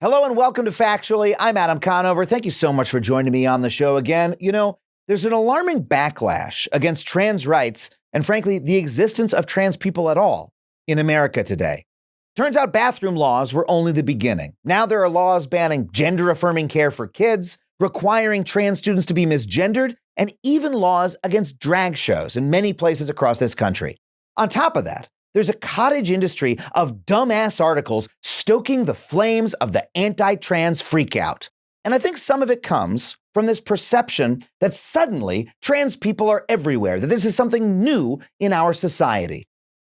Hello and welcome to Factually. I'm Adam Conover. Thank you so much for joining me on the show again. You know, there's an alarming backlash against trans rights and, frankly, the existence of trans people at all in America today. Turns out bathroom laws were only the beginning. Now there are laws banning gender-affirming care for kids, requiring trans students to be misgendered, and even laws against drag shows in many places across this country. On top of that, there's a cottage industry of dumbass articles stoking the flames of the anti-trans freakout. And I think some of it comes from this perception that suddenly trans people are everywhere, that this is something new in our society.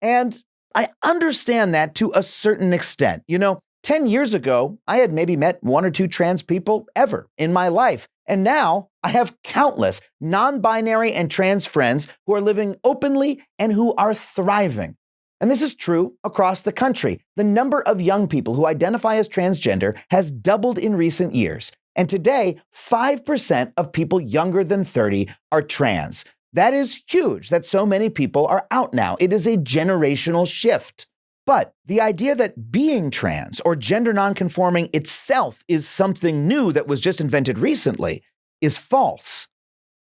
And I understand that to a certain extent. You know, 10 years ago, I had maybe met one or two trans people ever in my life. And now I have countless non-binary and trans friends who are living openly and who are thriving. And this is true across the country. The number of young people who identify as transgender has doubled in recent years. And today, 5% of people younger than 30 are trans. That is huge that so many people are out now. It is a generational shift. But the idea that being trans or gender nonconforming itself is something new that was just invented recently is false.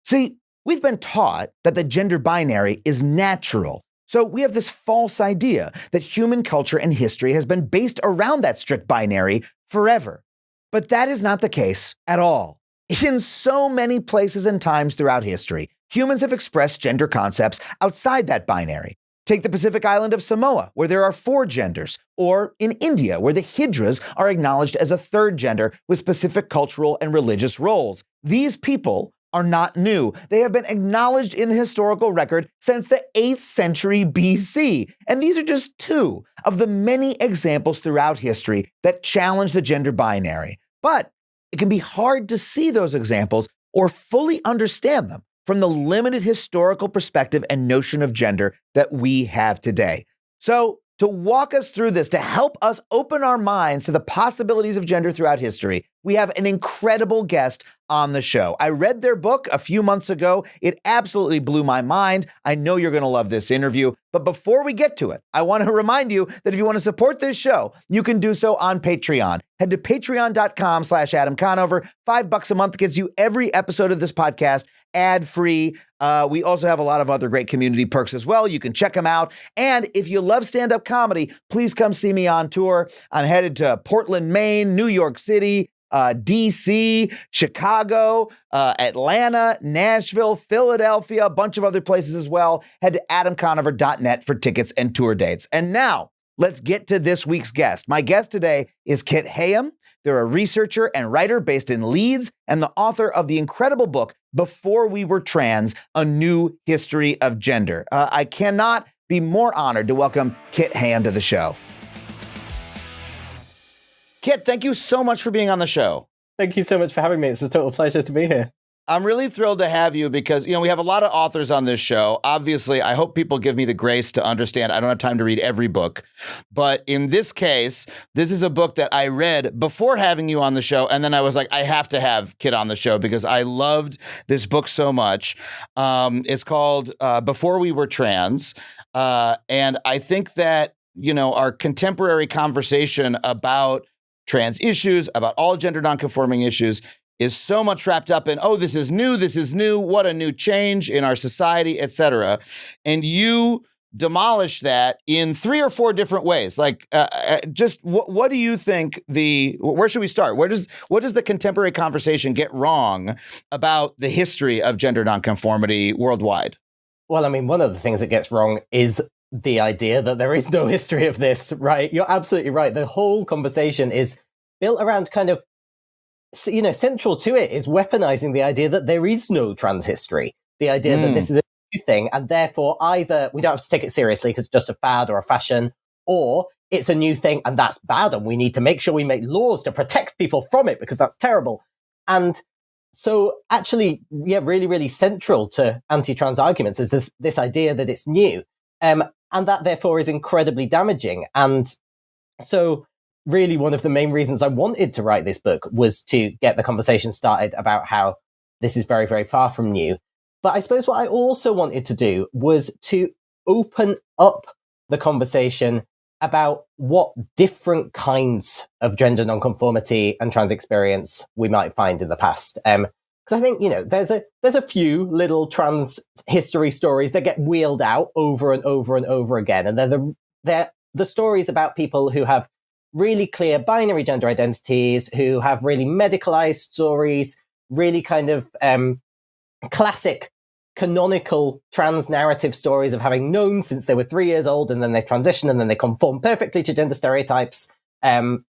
See, we've been taught that the gender binary is natural. So we have this false idea that human culture and history has been based around that strict binary forever. But that is not the case at all. In so many places and times throughout history, humans have expressed gender concepts outside that binary. Take the Pacific island of Samoa, where there are 4 genders, or in India, where the Hijras are acknowledged as a 3rd gender with specific cultural and religious roles. These people are not new. They have been acknowledged in the historical record since the 8th century BC. And these are just 2 of the many examples throughout history that challenge the gender binary. But it can be hard to see those examples or fully understand them from the limited historical perspective and notion of gender that we have today. So, to walk us through this, to help us open our minds to the possibilities of gender throughout history, we have an incredible guest on the show. I read their book a few months ago. It absolutely blew my mind. I know you're going to love this interview. But before we get to it, I want to remind you that if you want to support this show, you can do so on Patreon. Head to patreon.com/Adam Conover. $5 a month gets you every episode of this podcast ad-free. We also have a lot of other great community perks as well. You can check them out. And if you love stand-up comedy, please come see me on tour. I'm headed to Portland, Maine, New York City, DC, Chicago, Atlanta, Nashville, Philadelphia, a bunch of other places as well. Head to adamconover.net for tickets and tour dates. And now, let's get to this week's guest. My guest today is Kit Heyam. They're a researcher and writer based in Leeds and the author of the incredible book, Before We Were Trans, A New History of Gender. I cannot be more honored to welcome Kit Heyam to the show. Kit, thank you so much for being on the show. Thank you so much for having me. It's a total pleasure to be here. I'm really thrilled to have you because, we have a lot of authors on this show. Obviously, I hope people give me the grace to understand I don't have time to read every book. But in this case, this is a book that I read before having you on the show. And then I was like, I have to have Kit on the show because I loved this book so much. It's called Before We Were Trans. And I think that, our contemporary conversation about trans issues, about all gender nonconforming issues, is so much wrapped up in, oh, this is new, what a new change in our society, etc. And you demolish that in 3 or 4 different ways. Like, what do you think where should we start? What does the contemporary conversation get wrong about the history of gender nonconformity worldwide? Well, I mean, one of the things that gets wrong is the idea that there is no history of this, right? You're absolutely right. The whole conversation is built around kind of, central to it is weaponizing the idea that there is no trans history. The idea that this is a new thing, and therefore either we don't have to take it seriously because it's just a fad or a fashion, or it's a new thing and that's bad and we need to make sure we make laws to protect people from it because that's terrible. And so actually, really, really central to anti-trans arguments is this idea that it's new. And that therefore is incredibly damaging. And so really one of the main reasons I wanted to write this book was to get the conversation started about how this is very, very far from new. But I suppose what I also wanted to do was to open up the conversation about what different kinds of gender nonconformity and trans experience we might find in the past. Because I think, there's a few little trans history stories that get wheeled out over and over and over again. And they're the stories about people who have really clear binary gender identities, who have really medicalized stories, really kind of classic canonical trans narrative stories of having known since they were 3 years old, and then they transition and then they conform perfectly to gender stereotypes. And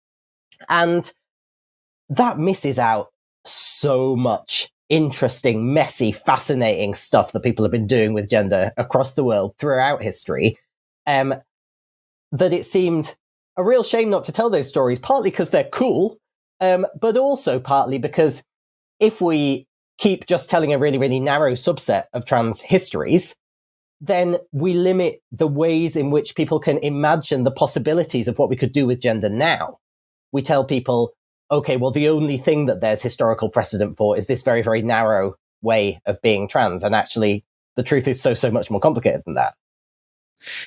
that misses out so much interesting, messy, fascinating stuff that people have been doing with gender across the world throughout history, that it seemed a real shame not to tell those stories, partly because they're cool, but also partly because if we keep just telling a really, really narrow subset of trans histories, then we limit the ways in which people can imagine the possibilities of what we could do with gender now. We tell people, okay, well, the only thing that there's historical precedent for is this very, very narrow way of being trans. And actually, the truth is so much more complicated than that.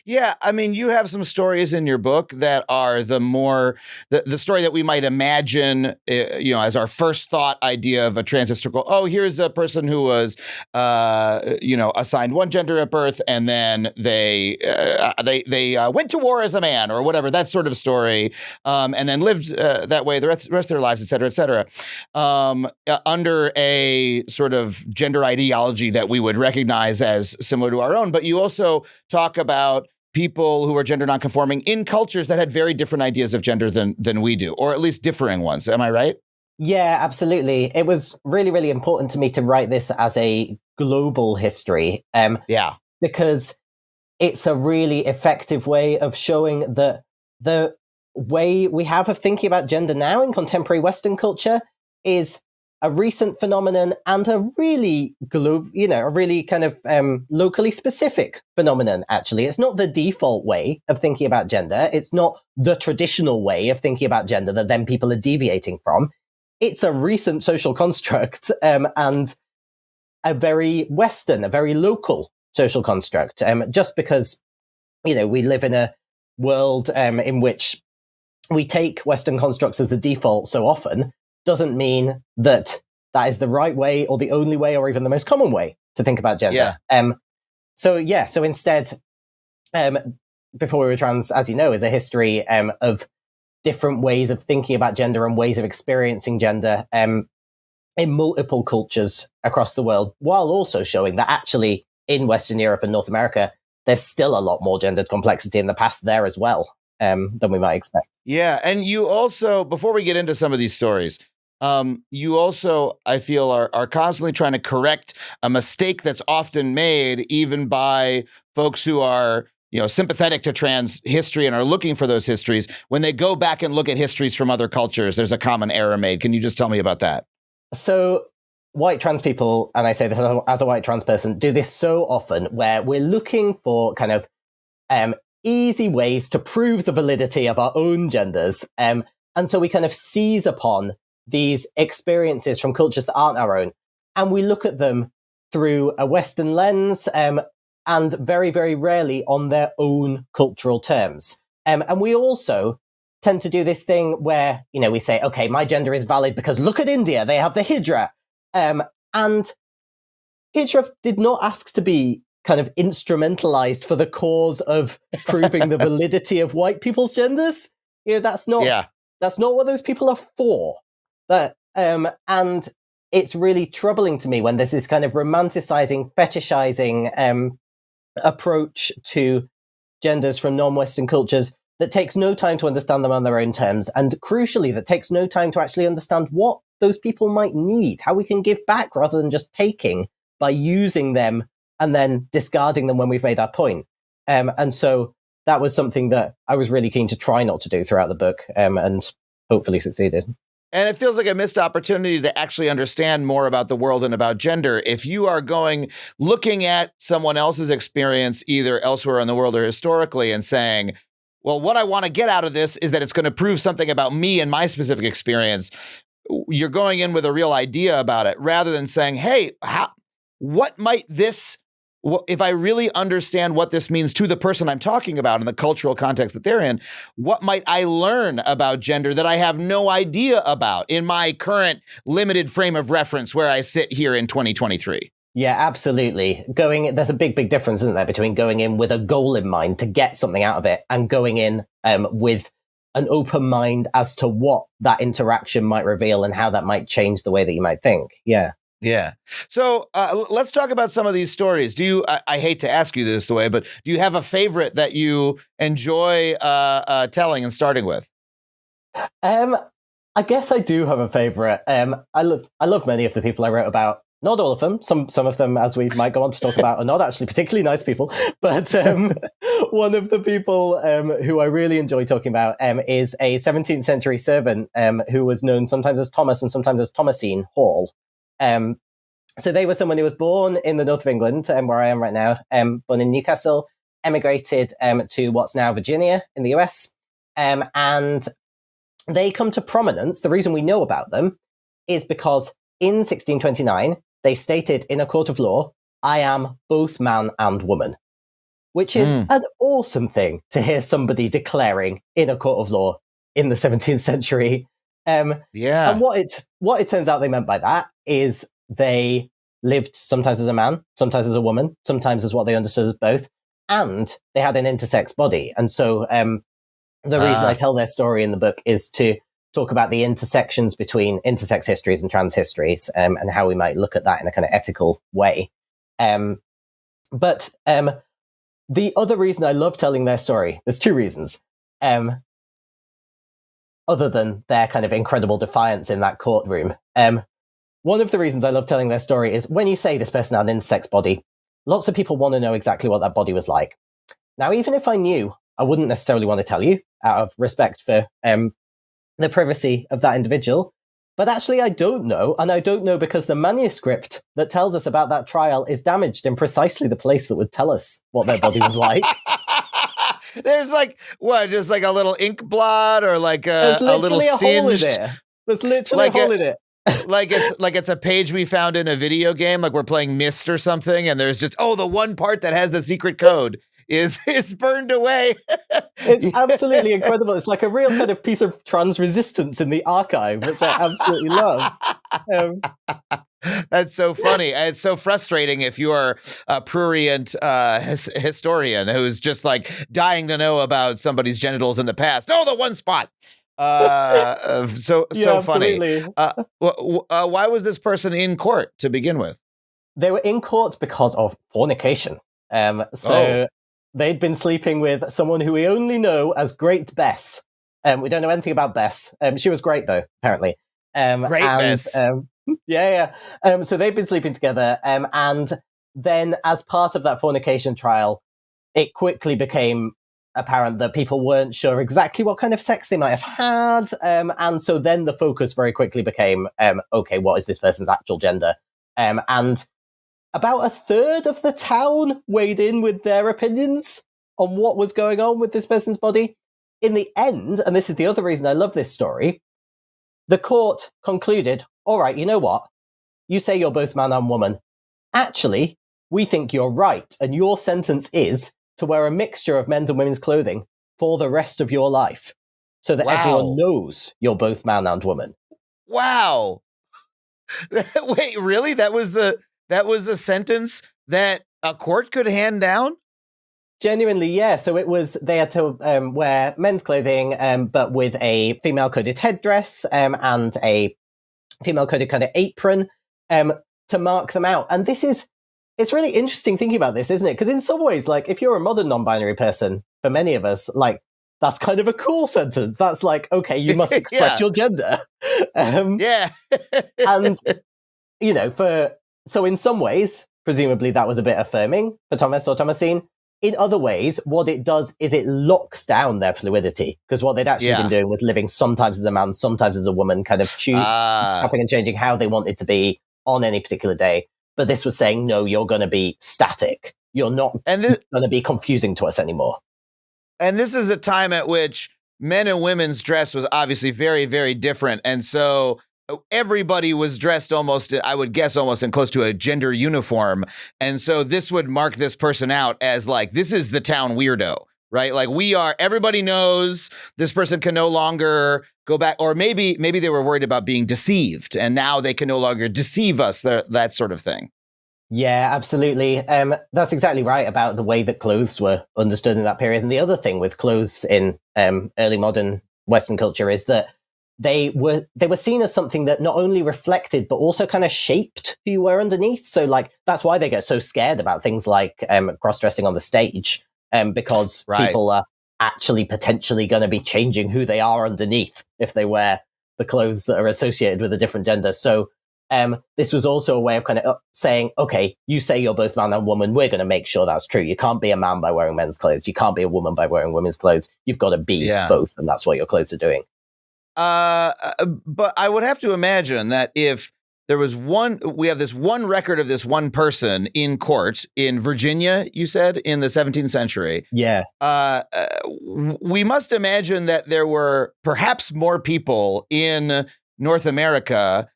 Yeah, I mean, you have some stories in your book that are the story that we might imagine, as our first thought idea of a trans historical. Oh, here's a person who was, assigned one gender at birth, and then they went to war as a man or whatever, that sort of story, and then lived that way the rest of their lives, et cetera, under a sort of gender ideology that we would recognize as similar to our own. But you also talk about people who are gender nonconforming in cultures that had very different ideas of gender than we do, or at least differing ones. Am I right? Yeah, absolutely. It was really, really important to me to write this as a global history. Because it's a really effective way of showing that the way we have of thinking about gender now in contemporary Western culture is a recent phenomenon and a really kind of locally specific phenomenon, actually. It's not the default way of thinking about gender. It's not the traditional way of thinking about gender that then people are deviating from. It's a recent social construct and a very Western, a very local social construct. Just because, we live in a world in which we take Western constructs as the default so often doesn't mean that is the right way or the only way or even the most common way to think about gender. So instead, Before We Were Trans, as you know, is a history of different ways of thinking about gender and ways of experiencing gender in multiple cultures across the world, while also showing that actually in Western Europe and North America, there's still a lot more gendered complexity in the past there as well than we might expect. Yeah, and you also, before we get into some of these stories, you also, I feel, are constantly trying to correct a mistake that's often made even by folks who are, sympathetic to trans history and are looking for those histories. When they go back and look at histories from other cultures, there's a common error made. Can you just tell me about that? So white trans people, and I say this as a white trans person, do this so often where we're looking for kind of easy ways to prove the validity of our own genders. And so we kind of seize upon these experiences from cultures that aren't our own, and we look at them through a Western lens, and very, very rarely on their own cultural terms. And we also tend to do this thing where, we say, okay, my gender is valid because look at India, they have the Hijra. And Hijra did not ask to be kind of instrumentalized for the cause of proving the validity of white people's genders. That's not what those people are for. And it's really troubling to me when there's this kind of romanticizing, fetishizing approach to genders from non-Western cultures that takes no time to understand them on their own terms, and crucially, that takes no time to actually understand what those people might need, how we can give back rather than just taking by using them and then discarding them when we've made our point. And so that was something that I was really keen to try not to do throughout the book, and hopefully succeeded. And it feels like a missed opportunity to actually understand more about the world and about gender. If you are looking at someone else's experience, either elsewhere in the world or historically, and saying, well, what I want to get out of this is that it's going to prove something about me and my specific experience, you're going in with a real idea about it rather than saying, hey, what might this if I really understand what this means to the person I'm talking about in the cultural context that they're in, what might I learn about gender that I have no idea about in my current limited frame of reference where I sit here in 2023? Yeah, absolutely. There's a big difference, isn't there, between going in with a goal in mind to get something out of it and going in with an open mind as to what that interaction might reveal and how that might change the way that you might think. Yeah. Yeah. So let's talk about some of these stories. I hate to ask you this way, but do you have a favorite that you enjoy telling and starting with? I guess I do have a favorite. I love many of the people I wrote about. Not all of them. Some of them, as we might go on to talk about, are not actually particularly nice people. But one of the people who I really enjoy talking about is a 17th century servant who was known sometimes as Thomas and sometimes as Thomasine Hall. So they were someone who was born in the north of England, where I am right now, born in Newcastle, emigrated to what's now Virginia in the US. And they come to prominence. The reason we know about them is because in 1629, they stated in a court of law, I am both man and woman, which is an awesome thing to hear somebody declaring in a court of law in the 17th century. And what it turns out they meant by that is they lived sometimes as a man, sometimes as a woman, sometimes as what they understood as both, and they had an intersex body. And so the reason I tell their story in the book is to talk about the intersections between intersex histories and trans histories, and how we might look at that in a kind of ethical way. But the other reason I love telling their story, there's two reasons. Other than their kind of incredible defiance in that courtroom. One of the reasons I love telling their story is when you say this person had an intersex body, lots of people want to know exactly what that body was like. Now, even if I knew, I wouldn't necessarily want to tell you out of respect for the privacy of that individual. But actually, I don't know. And I don't know because the manuscript that tells us about that trial is damaged in precisely the place that would tell us what their body was like. There's just like a little ink blot or like a little singed. There's literally a hole in it. like it's a page we found in a video game, like we're playing Myst or something, and there's just the one part that has the secret code is burned away. It's absolutely incredible. It's like a real kind of piece of trans resistance in the archive, which I absolutely love. That's so funny. It's so frustrating if you're a prurient historian who's just like dying to know about somebody's genitals in the past. The one spot. So funny. Why was this person in court to begin with? They were in court because of fornication. They'd been sleeping with someone who we only know as Great Bess. We don't know anything about Bess. She was great, though, apparently. Bess. So they'd been sleeping together. And then as part of that fornication trial, it quickly became apparent that people weren't sure exactly what kind of sex they might have had. And so then the focus very quickly became, okay, what is this person's actual gender? And about a third of the town weighed in with their opinions on what was going on with this person's body. In the end, and this is the other reason I love this story, the court concluded, all right, you know what? You say you're both man and woman. Actually, we think you're right. And your sentence is to wear a mixture of men's and women's clothing for the rest of your life so that everyone knows you're both man and woman. Wow. Wait, really? That was a sentence that a court could hand down? Genuinely, yeah. So they had to wear men's clothing, but with a female-coded headdress and a female-coded kind of apron to mark them out. And it's really interesting thinking about this, isn't it? Because in some ways, like, if you're a modern non-binary person, for many of us, like, that's kind of a cool sentence. That's like, okay, you must express your gender. And, so in some ways, presumably that was a bit affirming for Thomas or Thomasine. In other ways, what it does is it locks down their fluidity, because what they'd actually been doing was living sometimes as a man, sometimes as a woman, kind of chopping and changing how they wanted to be on any particular day. But this was saying, no, you're going to be static. You're not going to be confusing to us anymore. And this is a time at which men and women's dress was obviously very, very different. And so everybody was dressed almost, I would guess, almost in close to a gender uniform. And so this would mark this person out as like, this is the town weirdo, right? Like everybody knows this person can no longer go back, or maybe they were worried about being deceived and now they can no longer deceive us, that sort of thing. Yeah, absolutely. That's exactly right about the way that clothes were understood in that period. And the other thing with clothes in early modern Western culture is that they were seen as something that not only reflected, but also kind of shaped who you were underneath. So like, that's why they get so scared about things like cross-dressing on the stage, because people are actually potentially going to be changing who they are underneath if they wear the clothes that are associated with a different gender. So this was also a way of kind of saying, okay, you say you're both man and woman. We're going to make sure that's true. You can't be a man by wearing men's clothes. You can't be a woman by wearing women's clothes. You've got to be both. And that's what your clothes are doing. But I would have to imagine that if there was we have this one record of this one person in court in Virginia, you said, in the 17th century. Yeah. We must imagine that there were perhaps more people in North America,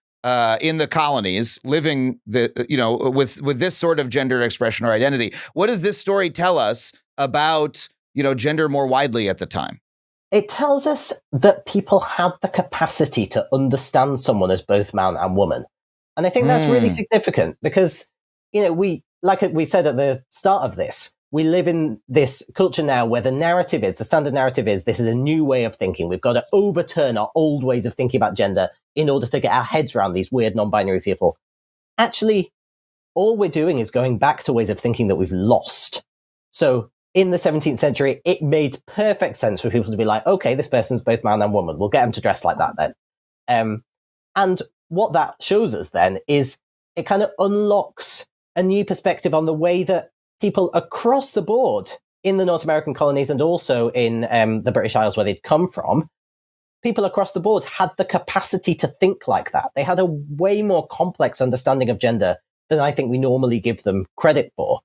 in the colonies, living with this sort of gender expression or identity. What does this story tell us about, gender more widely at the time? It tells us that people had the capacity to understand someone as both man and woman. And I think that's really significant because, we said at the start of this, we live in this culture now where the standard narrative is, this is a new way of thinking. We've got to overturn our old ways of thinking about gender in order to get our heads around these weird non-binary people. Actually, all we're doing is going back to ways of thinking that we've lost. So in the 17th century, it made perfect sense for people to be like, okay, this person's both man and woman. We'll get them to dress like that then. And what that shows us then is it kind of unlocks a new perspective on the way that people across the board in the North American colonies and also in the British Isles where they'd come from, people across the board had the capacity to think like that. They had a way more complex understanding of gender than I think we normally give them credit for.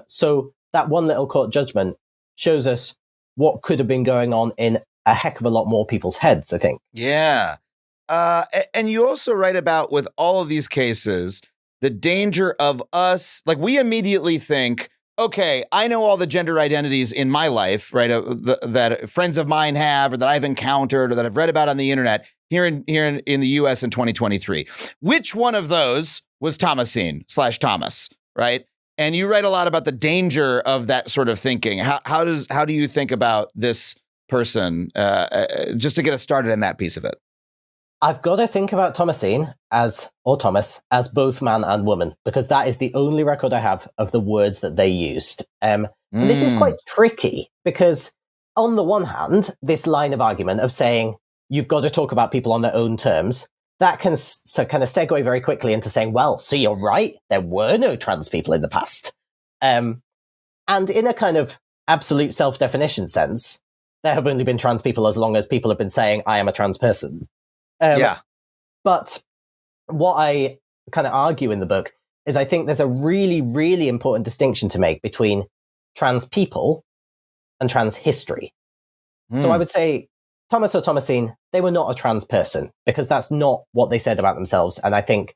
So that one little court judgment shows us what could have been going on in a heck of a lot more people's heads, I think. Yeah. And you also write about, with all of these cases, the danger of us, like, we immediately think, okay, I know all the gender identities in my life, right? That friends of mine have, or that I've encountered, or that I've read about on the internet here in the US in 2023. Which one of those was Thomasine/Thomas, right? And you write a lot about the danger of that sort of thinking. How do you think about this person, just to get us started in that piece of it? I've got to think about Thomas as both man and woman, because that is the only record I have of the words that they used. And this is quite tricky because, on the one hand, this line of argument of saying you've got to talk about people on their own terms, that can kind of segue very quickly into saying, well, so you're right, there were no trans people in the past. And in a kind of absolute self-definition sense, there have only been trans people as long as people have been saying, I am a trans person. But what I kind of argue in the book is I think there's a really, really important distinction to make between trans people and trans history. So I would say Thomas or Thomasine, they were not a trans person because that's not what they said about themselves. And I think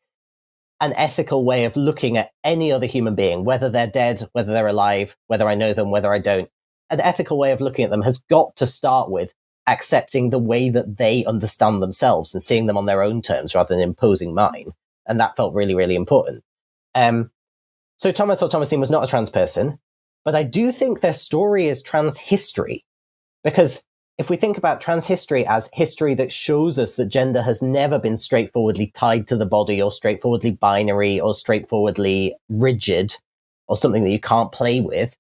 an ethical way of looking at any other human being, whether they're dead, whether they're alive, whether I know them, whether I don't, an ethical way of looking at them has got to start with accepting the way that they understand themselves and seeing them on their own terms rather than imposing mine. And that felt really, really important. So Thomas or Thomasine was not a trans person, but I do think their story is trans history. Because if we think about trans history as history that shows us that gender has never been straightforwardly tied to the body or straightforwardly binary or straightforwardly rigid or something that you can't play with,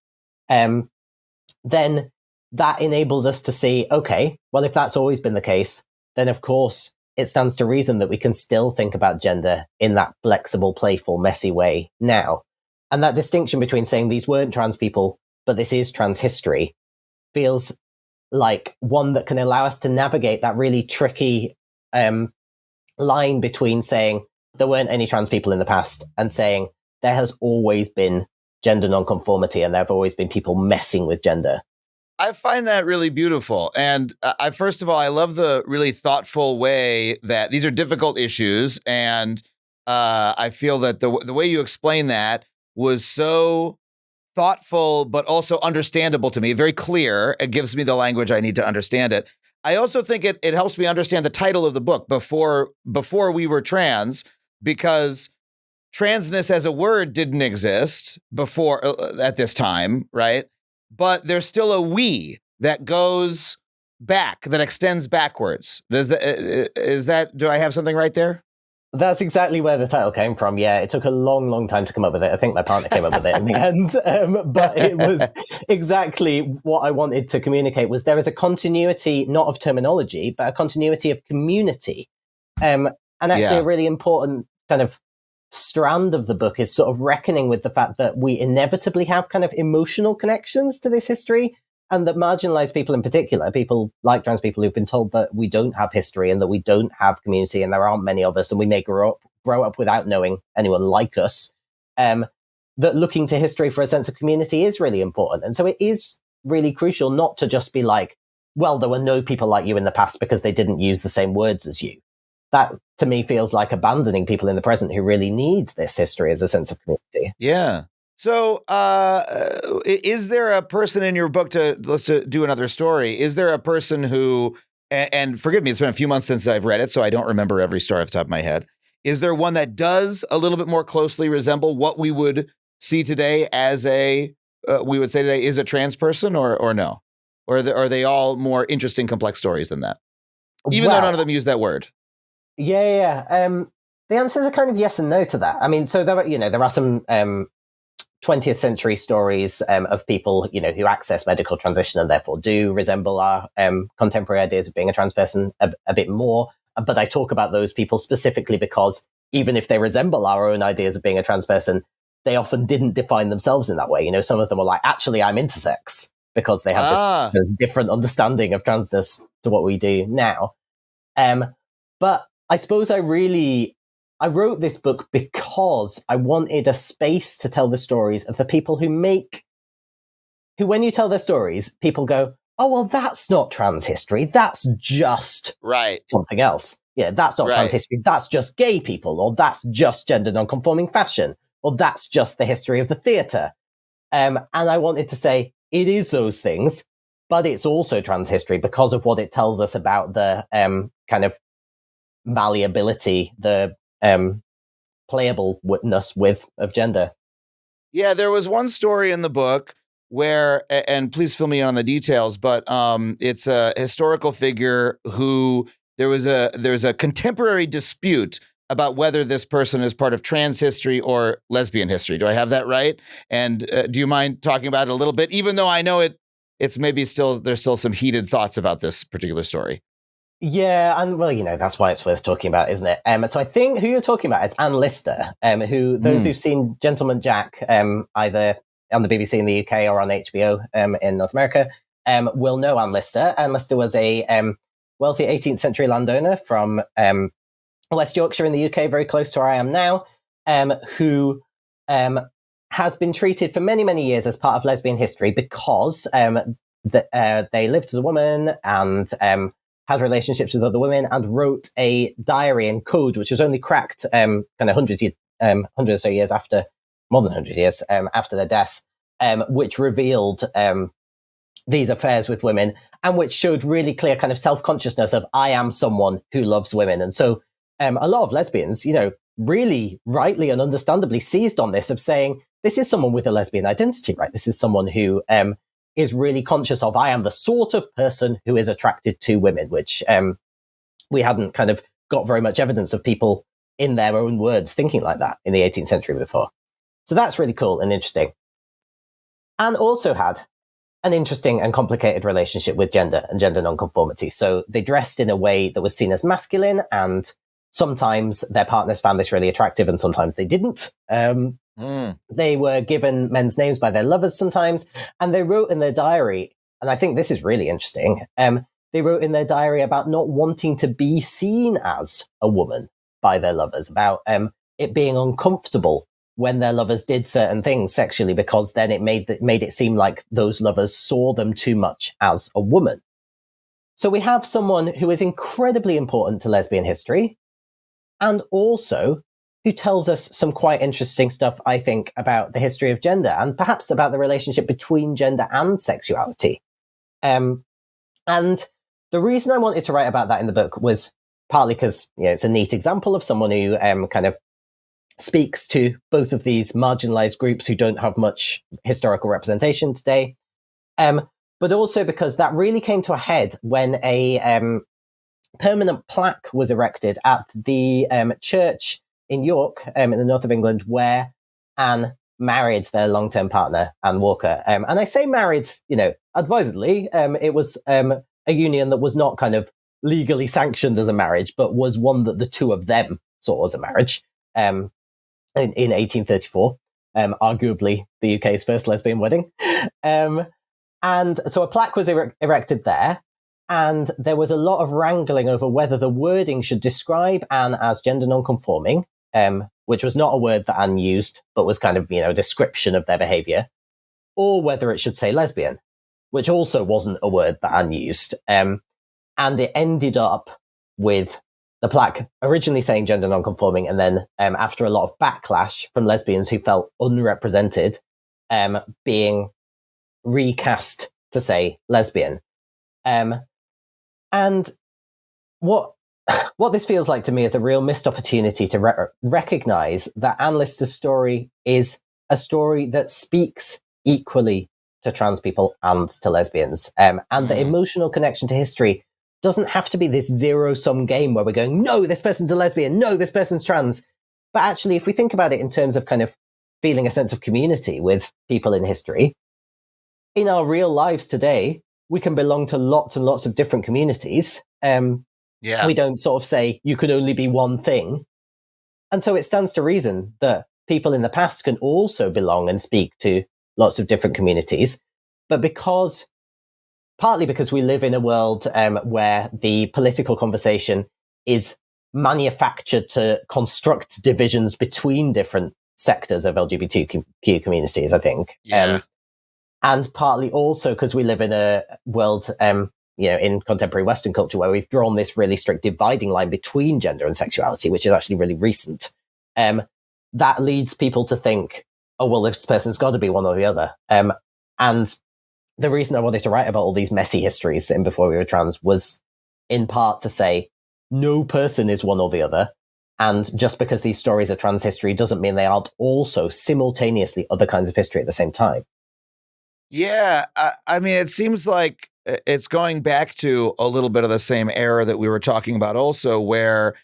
then that enables us to see, okay, well, if that's always been the case, then of course it stands to reason that we can still think about gender in that flexible, playful, messy way now. And that distinction between saying these weren't trans people, but this is trans history, feels like one that can allow us to navigate that really tricky line between saying there weren't any trans people in the past and saying there has always been gender nonconformity and there have always been people messing with gender. I find that really beautiful. And I first of all, I love the really thoughtful way that these are difficult issues. And I feel that the way you explain that was so thoughtful, but also understandable to me, very clear. It gives me the language I need to understand it. I also think it helps me understand the title of the book, Before We Were Trans, because transness as a word didn't exist before at this time, right? But there's still a we that goes back, that extends backwards. Is that, do I have something right there? That's exactly where the title came from. Yeah, it took a long, long time to come up with it. I think my partner came up with it in the end. But it was exactly what I wanted to communicate was there is a continuity, not of terminology, but a continuity of community. And actually a really important kind of strand of the book is sort of reckoning with the fact that we inevitably have kind of emotional connections to this history, and that marginalized people in particular, people like trans people who've been told that we don't have history and that we don't have community and there aren't many of us and we may grow up without knowing anyone like us, that looking to history for a sense of community is really important. And so it is really crucial not to just be like, well, there were no people like you in the past because they didn't use the same words as you. That to me feels like abandoning people in the present who really need this history as a sense of community. Yeah. So, is there a person in your book let's do another story? Is there a person who, and forgive me, it's been a few months since I've read it, so I don't remember every story off the top of my head. Is there one that does a little bit more closely resemble what we would see today as we would say today is a trans person, or no? Or are they all more interesting, complex stories than that? Even though none of them use that word. Yeah. The answers are kind of yes and no to that. I mean, so there are some 20th century stories of people, who access medical transition and therefore do resemble our contemporary ideas of being a trans person a bit more. But I talk about those people specifically because even if they resemble our own ideas of being a trans person, they often didn't define themselves in that way. Some of them are like, actually, I'm intersex, because they have this different understanding of transness to what we do now. But I suppose I wrote this book because I wanted a space to tell the stories of the people who when you tell their stories, people go, oh, well, that's not trans history. That's just something else. Yeah, that's not trans history. That's just gay people, or that's just gender non-conforming fashion, or that's just the history of the theatre. And I wanted to say it is those things, but it's also trans history because of what it tells us about the kind of malleability, the playableness of gender. Yeah, there was one story in the book where, and please fill me in on the details, but it's a historical figure who there's a contemporary dispute about whether this person is part of trans history or lesbian history. Do I have that right? And do you mind talking about it a little bit, even though I know it's maybe there's still some heated thoughts about this particular story? Yeah, and well, that's why it's worth talking about, isn't it? So I think who you're talking about is Anne Lister, who those who've seen Gentleman Jack, either on the BBC in the UK or on HBO in North America, will know Anne Lister. Anne Lister was a wealthy 18th century landowner from West Yorkshire in the UK, very close to where I am now, who has been treated for many, many years as part of lesbian history because they lived as a woman and had relationships with other women, and wrote a diary and code, which was only cracked kind of 100 or so years after, more than 100 years after their death, which revealed these affairs with women, and which showed really clear kind of self-consciousness of, I am someone who loves women. And so a lot of lesbians, really rightly and understandably seized on this, of saying, this is someone with a lesbian identity, right? This is someone who is really conscious of, I am the sort of person who is attracted to women, which we hadn't kind of got very much evidence of people in their own words thinking like that in the 18th century before. So that's really cool and interesting. Anne also had an interesting and complicated relationship with gender and gender nonconformity. So they dressed in a way that was seen as masculine, and sometimes their partners found this really attractive and sometimes they didn't. They were given men's names by their lovers sometimes, and they wrote in their diary, and I think this is really interesting, they wrote in their diary about not wanting to be seen as a woman by their lovers, about it being uncomfortable when their lovers did certain things sexually, because then it made it seem like those lovers saw them too much as a woman. So we have someone who is incredibly important to lesbian history, and also who tells us some quite interesting stuff, I think, about the history of gender and perhaps about the relationship between gender and sexuality. And the reason I wanted to write about that in the book was partly because it's a neat example of someone who kind of speaks to both of these marginalized groups who don't have much historical representation today. But also because that really came to a head when a permanent plaque was erected at the church in York, in the north of England, where Anne married their long-term partner, Anne Walker. And I say married, advisedly. It was a union that was not kind of legally sanctioned as a marriage, but was one that the two of them saw as a marriage. In 1834, arguably the UK's first lesbian wedding. And so a plaque was erected there, and there was a lot of wrangling over whether the wording should describe Anne as gender non-conforming, which was not a word that Anne used, but was kind of, a description of their behaviour, or whether it should say lesbian, which also wasn't a word that Anne used. And it ended up with the plaque originally saying gender non-conforming, and then after a lot of backlash from lesbians who felt unrepresented, being recast to say lesbian. And what this feels like to me is a real missed opportunity to recognize that Anne Lister's story is a story that speaks equally to trans people and to lesbians. And the emotional connection to history doesn't have to be this zero-sum game where we're going, no, this person's a lesbian, no, this person's trans. But actually, if we think about it in terms of kind of feeling a sense of community with people in history, in our real lives today, we can belong to lots and lots of different communities. We don't sort of say you could only be one thing. And so it stands to reason that people in the past can also belong and speak to lots of different communities. But partly because we live in a world where the political conversation is manufactured to construct divisions between different sectors of LGBTQ communities, I think. And partly also because we live in a world, in contemporary Western culture where we've drawn this really strict dividing line between gender and sexuality, which is actually really recent. That leads people to think, oh, well, this person's got to be one or the other. And the reason I wanted to write about all these messy histories in Before We Were Trans was in part to say no person is one or the other. And just because these stories are trans history doesn't mean they aren't also simultaneously other kinds of history at the same time. Yeah, I mean, it seems like it's going back to a little bit of the same era that we were talking about also, where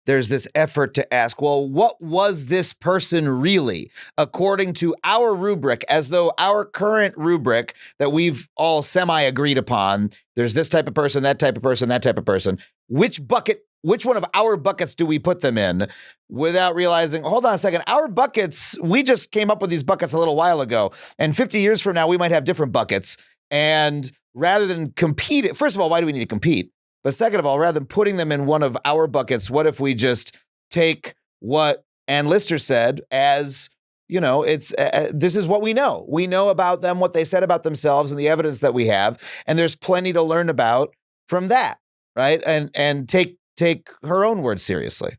there's this effort to ask, well, what was this person really, according to our rubric, as though our current rubric that we've all semi-agreed upon, there's this type of person, that type of person, that type of person. Which one of our buckets do we put them in, without realizing, hold on a second, our buckets, we just came up with these buckets a little while ago, and 50 years from now, we might have different buckets. And rather than compete, first of all, why do we need to compete? But second of all, rather than putting them in one of our buckets, what if we just take what Anne Lister said as, it's this is what we know. We know about them, what they said about themselves, and the evidence that we have, and there's plenty to learn about from that, right? And take her own words seriously.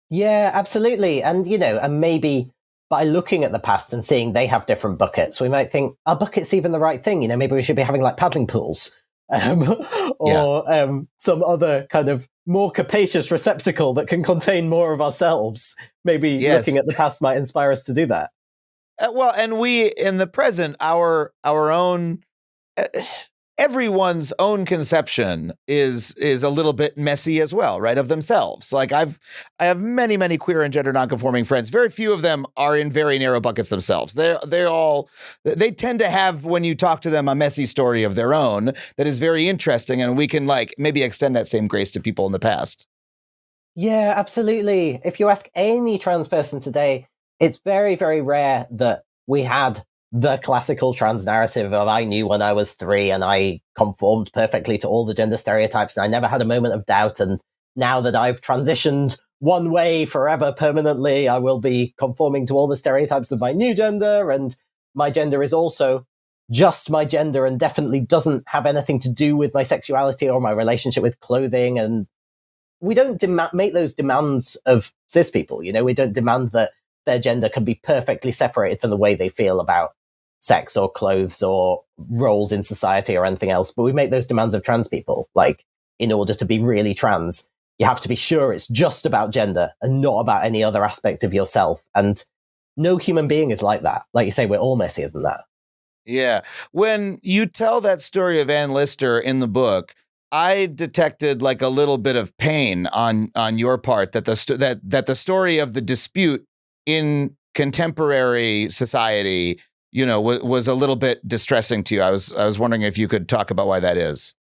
Yeah, absolutely. And and maybe by looking at the past and seeing they have different buckets, we might think, are buckets even the right thing? Maybe we should be having like paddling pools. Some other kind of more capacious receptacle that can contain more of ourselves. Maybe looking at the past might inspire us to do that. Well, and we in the present, our own, everyone's own conception is a little bit messy as well, right? Of themselves. Like I have many, many queer and gender nonconforming friends. Very few of them are in very narrow buckets themselves. They tend to have, when you talk to them, a messy story of their own that is very interesting. And we can maybe extend that same grace to people in the past. Yeah, absolutely. If you ask any trans person today, it's very, very rare that we had the classical trans narrative of I knew when I was 3 and I conformed perfectly to all the gender stereotypes and I never had a moment of doubt. And now that I've transitioned one way forever, permanently. I will be conforming to all the stereotypes of my new gender, and my gender is also just my gender and definitely doesn't have anything to do with my sexuality or my relationship with clothing. And we don't make those demands of cis people. You know, we don't demand that their gender can be perfectly separated from the way they feel about sex or clothes or roles in society or anything else. But we make those demands of trans people. Like, in order to be really trans, you have to be sure it's just about gender and not about any other aspect of yourself. And no human being is like that. Like you say, we're all messier than that. Yeah. When you tell that story of Ann Lister in the book, I detected like a little bit of pain on your part that the story of the dispute in contemporary society, you know, was a little bit distressing to you. I was wondering if you could talk about why that is.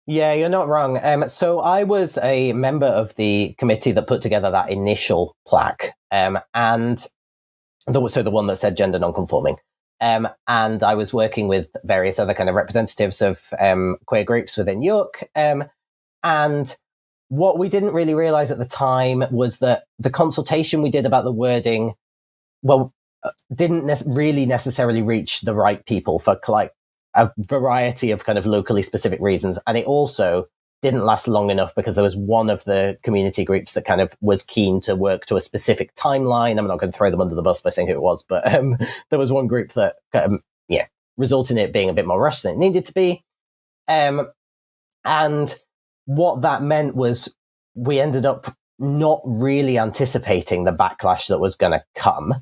Yeah, you're not wrong. So I was a member of the committee that put together that initial plaque, and the one that said gender non-conforming. And I was working with various other kind of representatives of queer groups within York. And what we didn't really realize at the time was that the consultation we did about the wording, didn't really necessarily reach the right people for like a variety of kind of locally specific reasons. And it also didn't last long enough because there was one of the community groups that kind of was keen to work to a specific timeline. I'm not going to throw them under the bus by saying who it was, but there was one group that, resulted in it being a bit more rushed than it needed to be. And what that meant was we ended up not really anticipating the backlash that was going to come.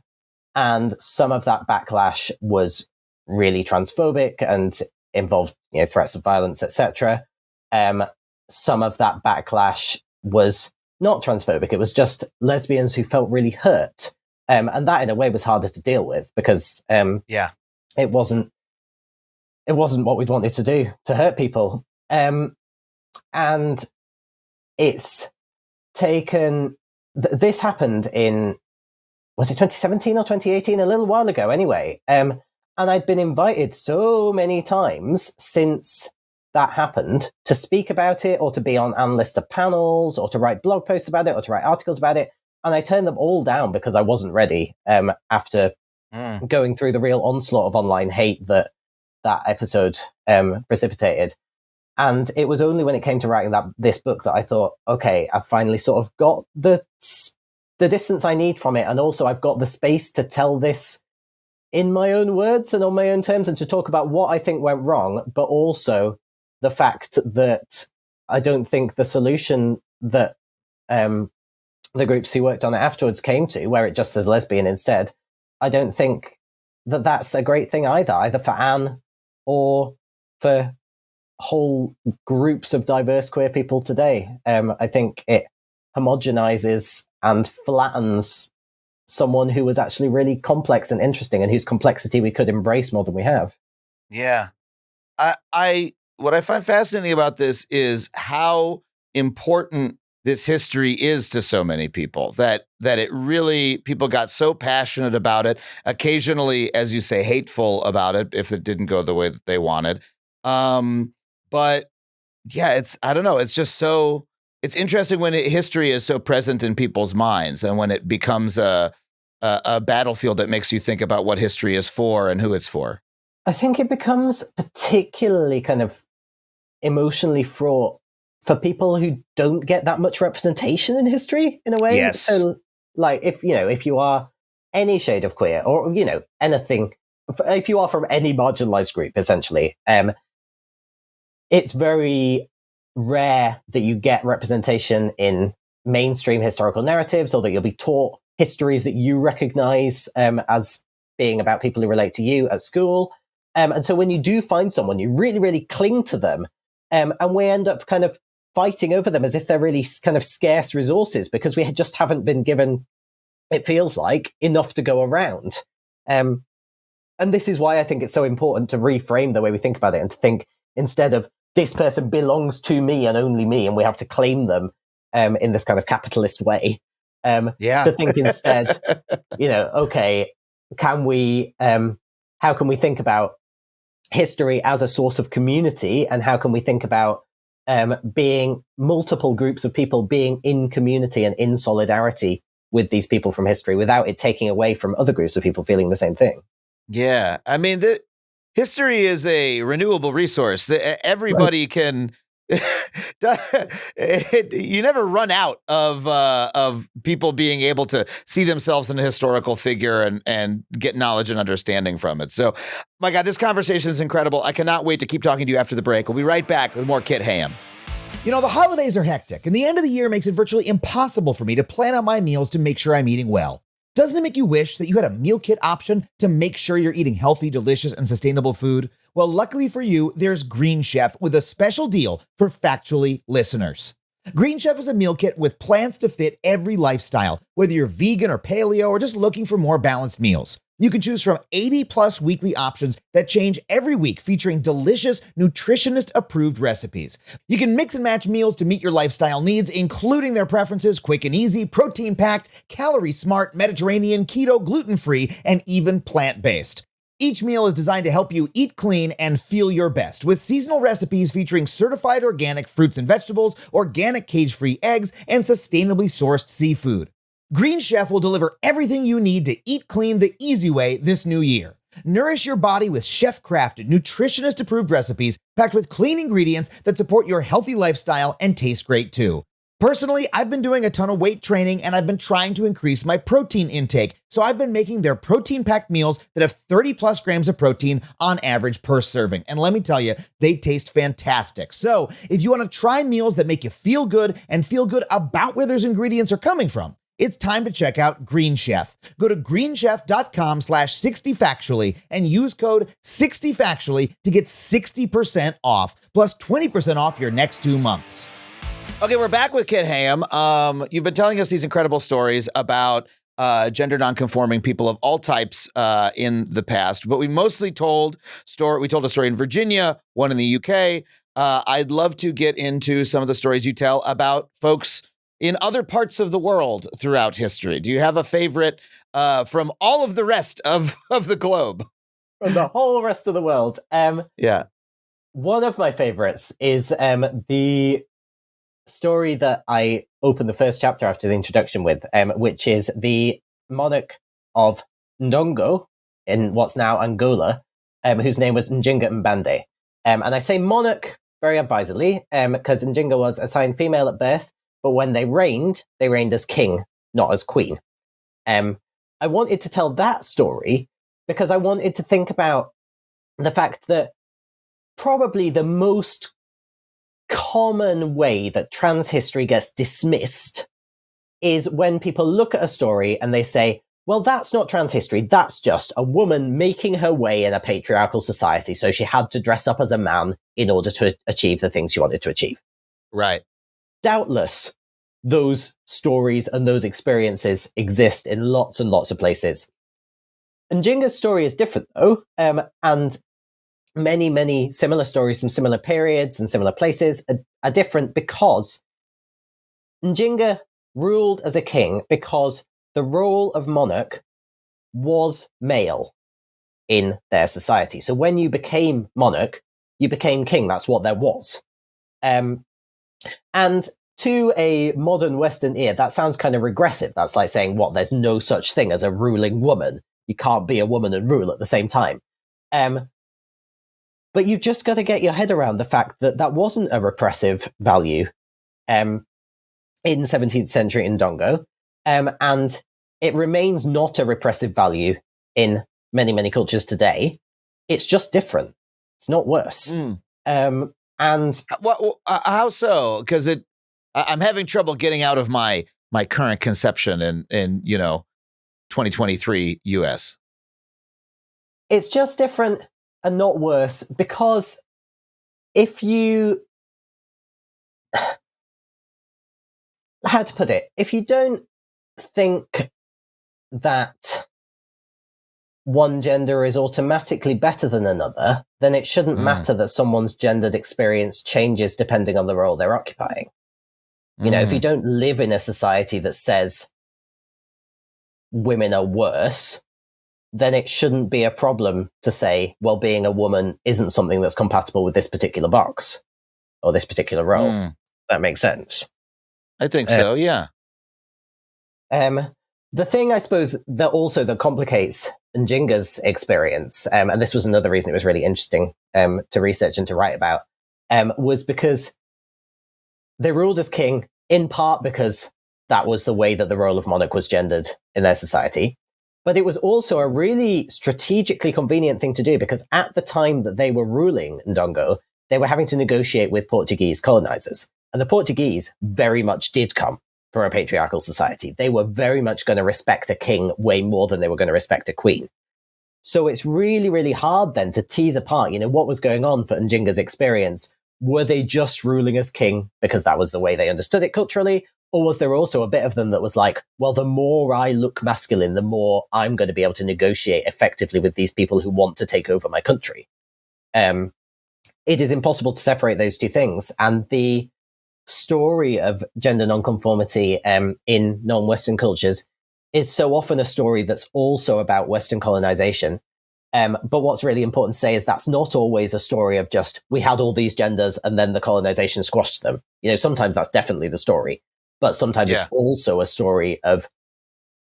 And some of that backlash was really transphobic and involved, threats of violence, etc. Some of that backlash was not transphobic. It was just lesbians who felt really hurt. And that in a way was harder to deal with because it wasn't what we'd wanted to do, to hurt people. And it's taken, this happened in, was it 2017 or 2018? A little while ago anyway. And I'd been invited so many times since that happened to speak about it or to be on Ann Lister panels or to write blog posts about it or to write articles about it. And I turned them all down because I wasn't ready after going through the real onslaught of online hate that episode precipitated. And it was only when it came to writing this book that I thought, okay, I've finally sort of got the distance I need from it. And also I've got the space to tell this in my own words and on my own terms and to talk about what I think went wrong, but also the fact that I don't think the solution that the groups who worked on it afterwards came to, where it just says lesbian instead, I don't think that that's a great thing either for Anne or for whole groups of diverse queer people today. I think it homogenizes and flattens someone who was actually really complex and interesting and whose complexity we could embrace more than we have. Yeah. What I find fascinating about this is how important this history is to so many people, that it really, people got so passionate about it, occasionally, as you say, hateful about it if it didn't go the way that they wanted. But yeah, I don't know, it's just so, it's interesting when history is so present in people's minds and when it becomes a battlefield that makes you think about what history is for and who it's for. I think it becomes particularly kind of emotionally fraught for people who don't get that much representation in history in a way. Yes. So like if you are any shade of queer or, anything, if you are from any marginalized group, essentially, it's very rare that you get representation in mainstream historical narratives or that you'll be taught histories that you recognize as being about people who relate to you at school. And so when you do find someone, you really, really cling to them. And we end up kind of fighting over them as if they're really kind of scarce resources because we just haven't been given, it feels like, enough to go around. And this is why I think it's so important to reframe the way we think about it and to think instead of this person belongs to me and only me and we have to claim them in this kind of capitalist way. To think instead, okay, how can we think about history as a source of community and how can we think about being multiple groups of people being in community and in solidarity with these people from history without it taking away from other groups of people feeling the same thing. Yeah. I mean, history is a renewable resource. Everybody can. You never run out of people being able to see themselves in a historical figure and get knowledge and understanding from it. So, my God, this conversation is incredible. I cannot wait to keep talking to you after the break. We'll be right back with more Kit Heyam. You know, the holidays are hectic, and the end of the year makes it virtually impossible for me to plan out my meals to make sure I'm eating well. Doesn't it make you wish that you had a meal kit option to make sure you're eating healthy, delicious, and sustainable food? Well, luckily for you, there's Green Chef with a special deal for Factually listeners. Green Chef is a meal kit with plans to fit every lifestyle, whether you're vegan or paleo or just looking for more balanced meals. You can choose from 80 plus weekly options that change every week, featuring delicious, nutritionist-approved recipes. You can mix and match meals to meet your lifestyle needs, including their preferences: quick and easy, protein-packed, calorie-smart, Mediterranean, keto, gluten-free, and even plant-based. Each meal is designed to help you eat clean and feel your best, with seasonal recipes featuring certified organic fruits and vegetables, organic cage-free eggs, and sustainably sourced seafood. Green Chef will deliver everything you need to eat clean the easy way this new year. Nourish your body with chef-crafted, nutritionist-approved recipes packed with clean ingredients that support your healthy lifestyle and taste great too. Personally, I've been doing a ton of weight training and I've been trying to increase my protein intake, so I've been making their protein-packed meals that have 30 plus grams of protein on average per serving. And let me tell you, they taste fantastic. So if you want to try meals that make you feel good and feel good about where those ingredients are coming from, it's time to check out Green Chef. Go to greenchef.com/60factually and use code 60factually to get 60% off, plus 20% off your next 2 months. Okay, we're back with Kit Heyam. You've been telling us these incredible stories about gender nonconforming people of all types in the past, but we mostly told a story in Virginia, one in the UK. I'd love to get into some of the stories you tell about folks in other parts of the world throughout history. Do you have a favorite from all of the rest of the globe? From the whole rest of the world. Yeah. One of my favorites is the story that I opened the first chapter after the introduction with, which is the monarch of Ndongo in what's now Angola, whose name was Njinga Mbande. And I say monarch very advisedly, because Njinga was assigned female at birth, but when they reigned as king, not as queen. I wanted to tell that story because I wanted to think about the fact that probably the most common way that trans history gets dismissed is when people look at a story and they say, well, that's not trans history. That's just a woman making her way in a patriarchal society. So she had to dress up as a man in order to achieve the things she wanted to achieve. Right. Doubtless, those stories and those experiences exist in lots and lots of places. Njinga's story is different, though, and many, many similar stories from similar periods and similar places are different because Njinga ruled as a king because the role of monarch was male in their society. So when you became monarch, you became king. That's what there was. And to a modern Western ear, that sounds kind of regressive. That's like saying, what, there's no such thing as a ruling woman. You can't be a woman and rule at the same time. But you've just got to get your head around the fact that that wasn't a repressive value in 17th century Ndongo. And it remains not a repressive value in many, many cultures today. It's just different. It's not worse. And how so? Because I'm having trouble getting out of my current conception in 2023 US. It's just different and not worse because if you, how to put it, if you don't think that one gender is automatically better than another, then it shouldn't matter that someone's gendered experience changes depending on the role they're occupying. You know, if you don't live in a society that says women are worse, then it shouldn't be a problem to say, well, being a woman isn't something that's compatible with this particular box or this particular role. That makes sense. I think so, yeah. The thing, I suppose, that complicates Njinga's experience, and this was another reason it was really interesting to research and to write about, was because they ruled as king in part because that was the way that the role of monarch was gendered in their society. But it was also a really strategically convenient thing to do because at the time that they were ruling Ndongo, they were having to negotiate with Portuguese colonizers. And the Portuguese very much did come from a patriarchal society. They were very much going to respect a king way more than they were going to respect a queen. So it's really, really hard then to tease apart, what was going on for Njinga's experience. Were they just ruling as king because that was the way they understood it culturally? Or was there also a bit of them that was like, well, the more I look masculine, the more I'm going to be able to negotiate effectively with these people who want to take over my country? It is impossible to separate those two things. And the story of gender nonconformity in non-Western cultures is so often a story that's also about Western colonization. But what's really important to say is that's not always a story of just, we had all these genders and then the colonization squashed them. Sometimes that's definitely the story, but sometimes it's also a story of,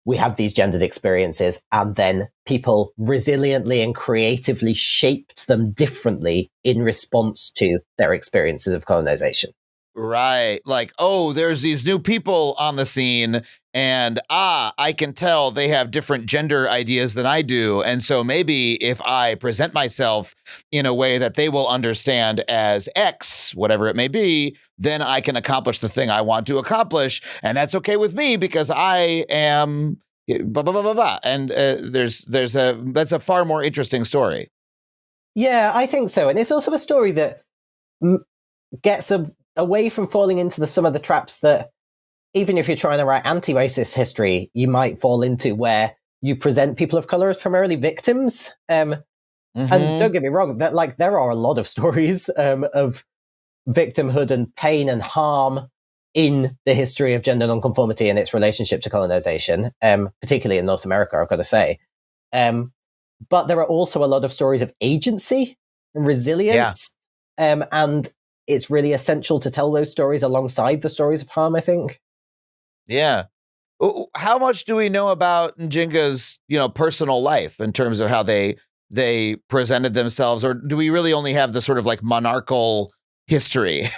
we had these gendered experiences and then people resiliently and creatively shaped them differently in response to their experiences of colonization. Right. Like, oh, there's these new people on the scene and I can tell they have different gender ideas than I do. And so maybe if I present myself in a way that they will understand as X, whatever it may be, then I can accomplish the thing I want to accomplish. And that's okay with me because I am blah, blah, blah, blah, blah. And that's a far more interesting story. Yeah, I think so. And it's also a story that gets away from falling into some of the traps that, even if you're trying to write anti-racist history, you might fall into, where you present people of color as primarily victims. And don't get me wrong, that there are a lot of stories of victimhood and pain and harm in the history of gender nonconformity and its relationship to colonization, particularly in North America, I've got to say. But there are also a lot of stories of agency and resilience. And it's really essential to tell those stories alongside the stories of harm, I think. Yeah. How much do we know about Njinga's, personal life in terms of how they presented themselves? Or do we really only have the sort of like monarchical history?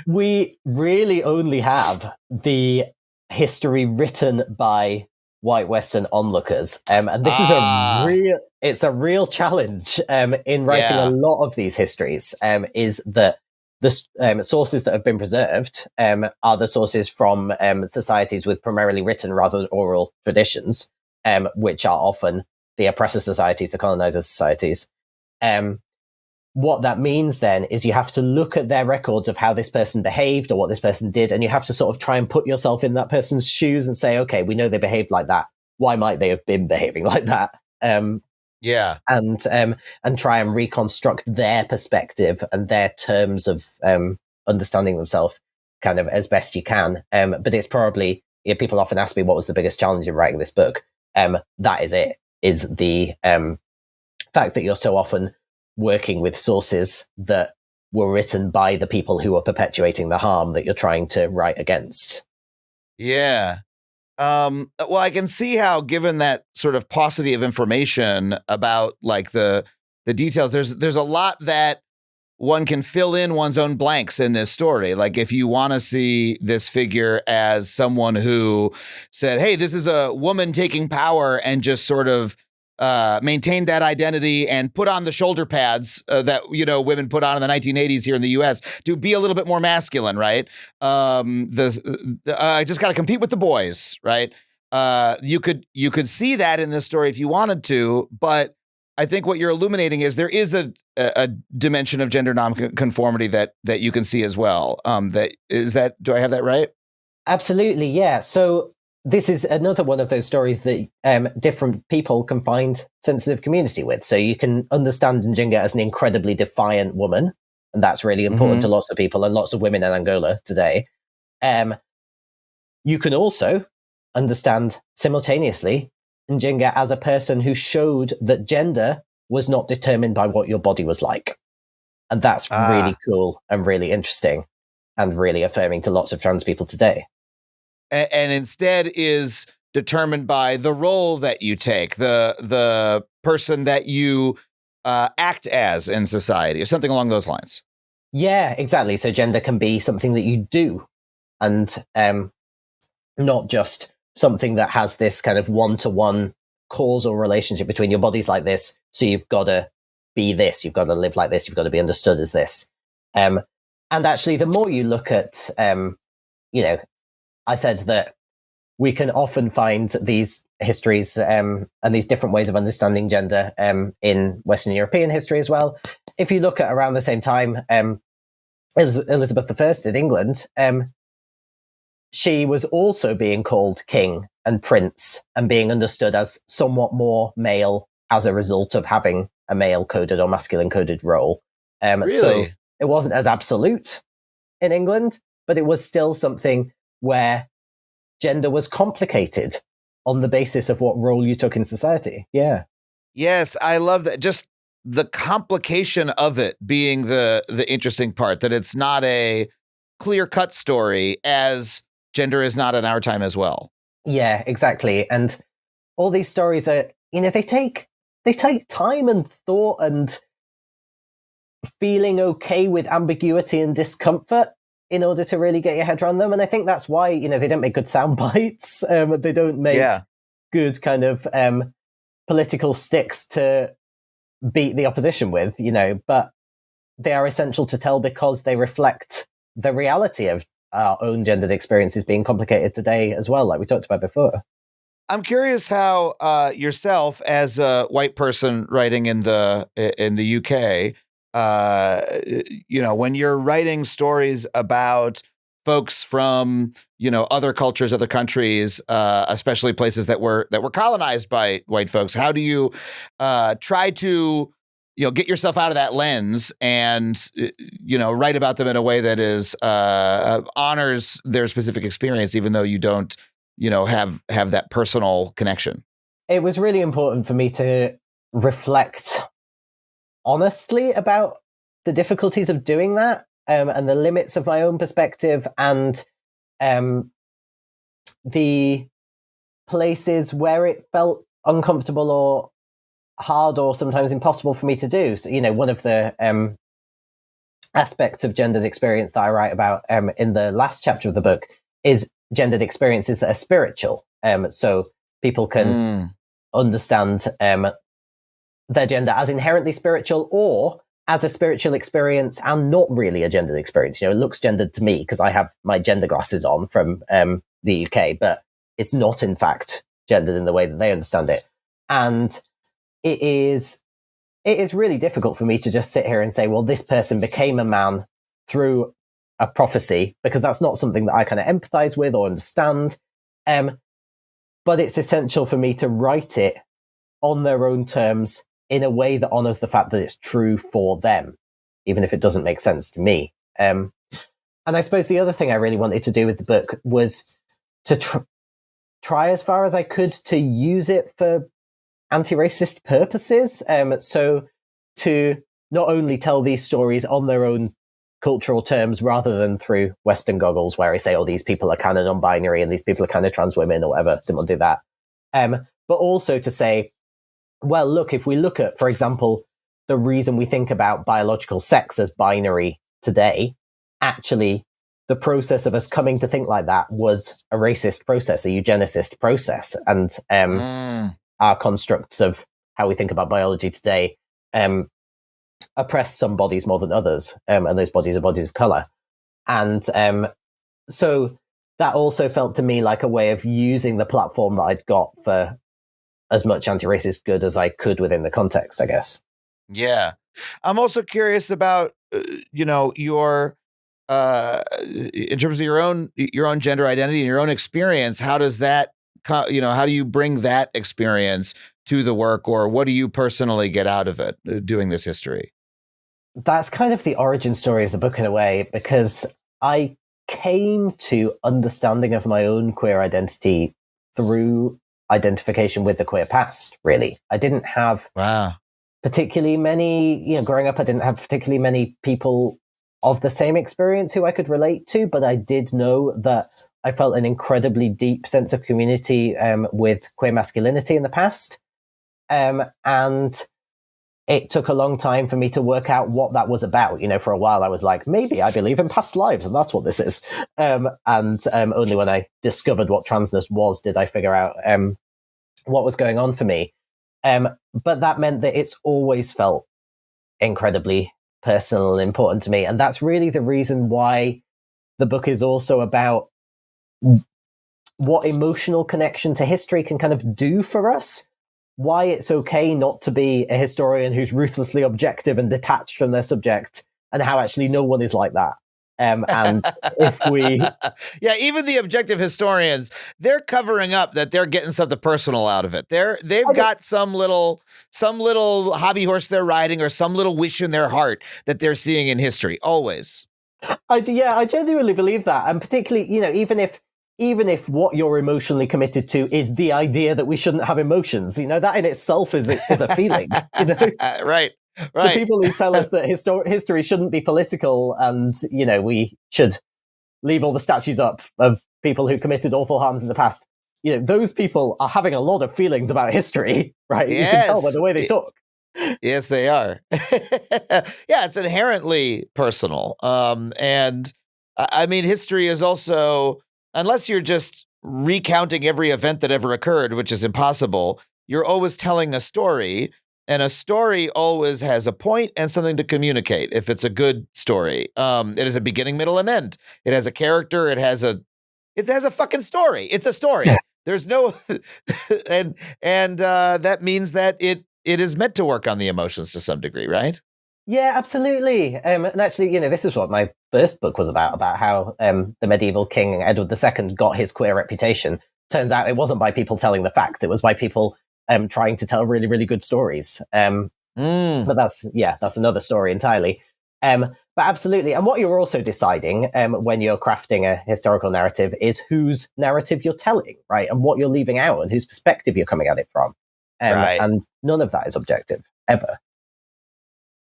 We really only have the history written by white Western onlookers. And this is a real challenge in writing a lot of these histories, is that the sources that have been preserved are the sources from societies with primarily written rather than oral traditions, which are often the oppressor societies, the colonizer societies. What that means then is you have to look at their records of how this person behaved or what this person did, and you have to sort of try and put yourself in that person's shoes and say, okay, we know they behaved like that. Why might they have been behaving like that? And try and reconstruct their perspective and their terms of understanding themselves kind of as best you can. But it's probably, people often ask me what was the biggest challenge in writing this book. That is it, is the fact that you're so often working with sources that were written by the people who are perpetuating the harm that you're trying to write against. Yeah. Well, I can see how, given that sort of paucity of information about like the details, there's a lot that one can fill in one's own blanks in this story. Like if you want to see this figure as someone who said, hey, this is a woman taking power, and just sort of maintained that identity and put on the shoulder pads that women put on in the 1980s here in the U.S. to be a little bit more masculine, right? I just got to compete with the boys, right? You could see that in this story if you wanted to, but I think what you're illuminating is there is a dimension of gender nonconformity that you can see as well. Do I have that right? Absolutely, yeah. So this is another one of those stories that different people can find sensitive community with. So you can understand Njinga as an incredibly defiant woman, and that's really important to lots of people and lots of women in Angola today. You can also understand simultaneously Njinga as a person who showed that gender was not determined by what your body was like. And that's really cool and really interesting and really affirming to lots of trans people today. And instead is determined by the role that you take, the person that you act as in society, or something along those lines. Yeah, exactly. So gender can be something that you do, and not just something that has this kind of one-to-one causal relationship between your body's like this, so you've got to be this, you've got to live like this, you've got to be understood as this. And actually, the more you look at, I said that we can often find these histories and these different ways of understanding gender in Western European history as well. If you look at around the same time, Elizabeth I in England, she was also being called king and prince and being understood as somewhat more male as a result of having a male-coded or masculine-coded role. Really? So it wasn't as absolute in England, but it was still something where gender was complicated on the basis of what role you took in society. Yeah. Yes, I love that. Just the complication of it being the interesting part, that it's not a clear-cut story, as gender is not in our time as well. Yeah, exactly. And all these stories are, they take time and thought and feeling okay with ambiguity and discomfort in order to really get your head around them. And I think that's why, they don't make good sound bites. They don't make good kind of political sticks to beat the opposition with, but they are essential to tell because they reflect the reality of our own gendered experiences being complicated today as well, like we talked about before. I'm curious how yourself, as a white person writing in the UK, when you're writing stories about folks from other cultures, other countries, especially places that were colonized by white folks, how do you try to get yourself out of that lens and write about them in a way that is honors their specific experience, even though you don't have that personal connection? It was really important for me to reflect honestly about the difficulties of doing that, and the limits of my own perspective, and the places where it felt uncomfortable or hard or sometimes impossible for me to do. So, one of the aspects of gendered experience that I write about in the last chapter of the book is gendered experiences that are spiritual. So people can understand their gender as inherently spiritual or as a spiritual experience and not really a gendered experience. It looks gendered to me because I have my gender glasses on from the UK, but it's not in fact gendered in the way that they understand it. And it is really difficult for me to just sit here and say, well, this person became a man through a prophecy, because that's not something that I kind of empathize with or understand. But it's essential for me to write it on their own terms in a way that honors the fact that it's true for them, even if it doesn't make sense to me. And I suppose the other thing I really wanted to do with the book was to try as far as I could to use it for anti-racist purposes. So to not only tell these stories on their own cultural terms rather than through Western goggles where I say, oh, these people are kind of non-binary and these people are kind of trans women or whatever, didn't want to do that. But also to say, well, look, if we look at, for example, the reason we think about biological sex as binary today, actually, the process of us coming to think like that was a racist process, a eugenicist process. And our constructs of how we think about biology today oppress some bodies more than others, and those bodies are bodies of color. And so that also felt to me like a way of using the platform that I'd got for as much anti-racist good as I could within the context, I guess. Yeah. I'm also curious about, your, in terms of your own gender identity and your own experience, how does that, how do you bring that experience to the work, or what do you personally get out of it doing this history? That's kind of the origin story of the book in a way, because I came to understanding of my own queer identity through identification with the queer past, really. I didn't have particularly many, growing up, I didn't have particularly many people of the same experience who I could relate to, but I did know that I felt an incredibly deep sense of community with queer masculinity in the past. And it took a long time for me to work out what that was about. For a while I was like, maybe I believe in past lives and that's what this is. And only when I discovered what transness was did I figure out what was going on for me. But that meant that it's always felt incredibly personal and important to me. And that's really the reason why the book is also about what emotional connection to history can kind of do for us. Why it's okay not to be a historian who's ruthlessly objective and detached from their subject, and how actually no one is like that. And if we... Yeah, even the objective historians, they're covering up that they're getting something personal out of it. They've got some little hobby horse they're riding, or some little wish in their heart that they're seeing in history, always. I genuinely believe that. And particularly, even if what you're emotionally committed to is the idea that we shouldn't have emotions, that in itself is a feeling. Right. The people who tell us that history shouldn't be political and, we should leave all the statues up of people who committed awful harms in the past. Those people are having a lot of feelings about history, right? Yes. You can tell by the way they talk. Yes, they are. Yeah, it's inherently personal. And I mean, history is also, unless you're just recounting every event that ever occurred, which is impossible, you're always telling a story. And a story always has a point and something to communicate. If it's a good story, it has a beginning, middle, and end. It has a character. It has a fucking story. It's a story. Yeah. There's no, and that means that it is meant to work on the emotions to some degree, right? Yeah, absolutely. And actually, this is what my first book was about how the medieval King Edward II got his queer reputation. Turns out it wasn't by people telling the facts. It was by people trying to tell really, really good stories. But that's another story entirely. But absolutely. And what you're also deciding when you're crafting a historical narrative is whose narrative you're telling, right? And what you're leaving out and whose perspective you're coming at it from. Right. And none of that is objective, ever.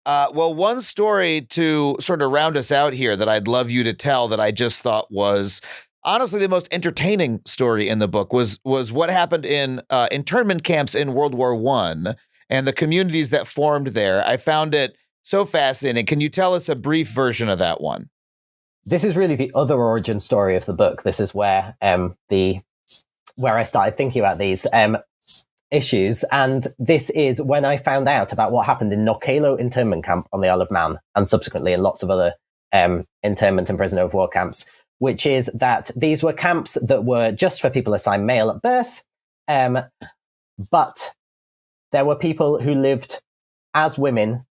Well, one story to sort of round us out here that I'd love you to tell that I just thought was honestly the most entertaining story in the book was what happened in internment camps in World War I and the communities that formed there. I found it so fascinating. Can you tell us a brief version of that one? This is really the other origin story of the book. This is where where I started thinking about these issues. And this is when I found out about what happened in Knockalo internment camp on the Isle of Man, and subsequently in lots of other internment and prisoner of war camps, which is that these were camps that were just for people assigned male at birth. But there were people who lived as women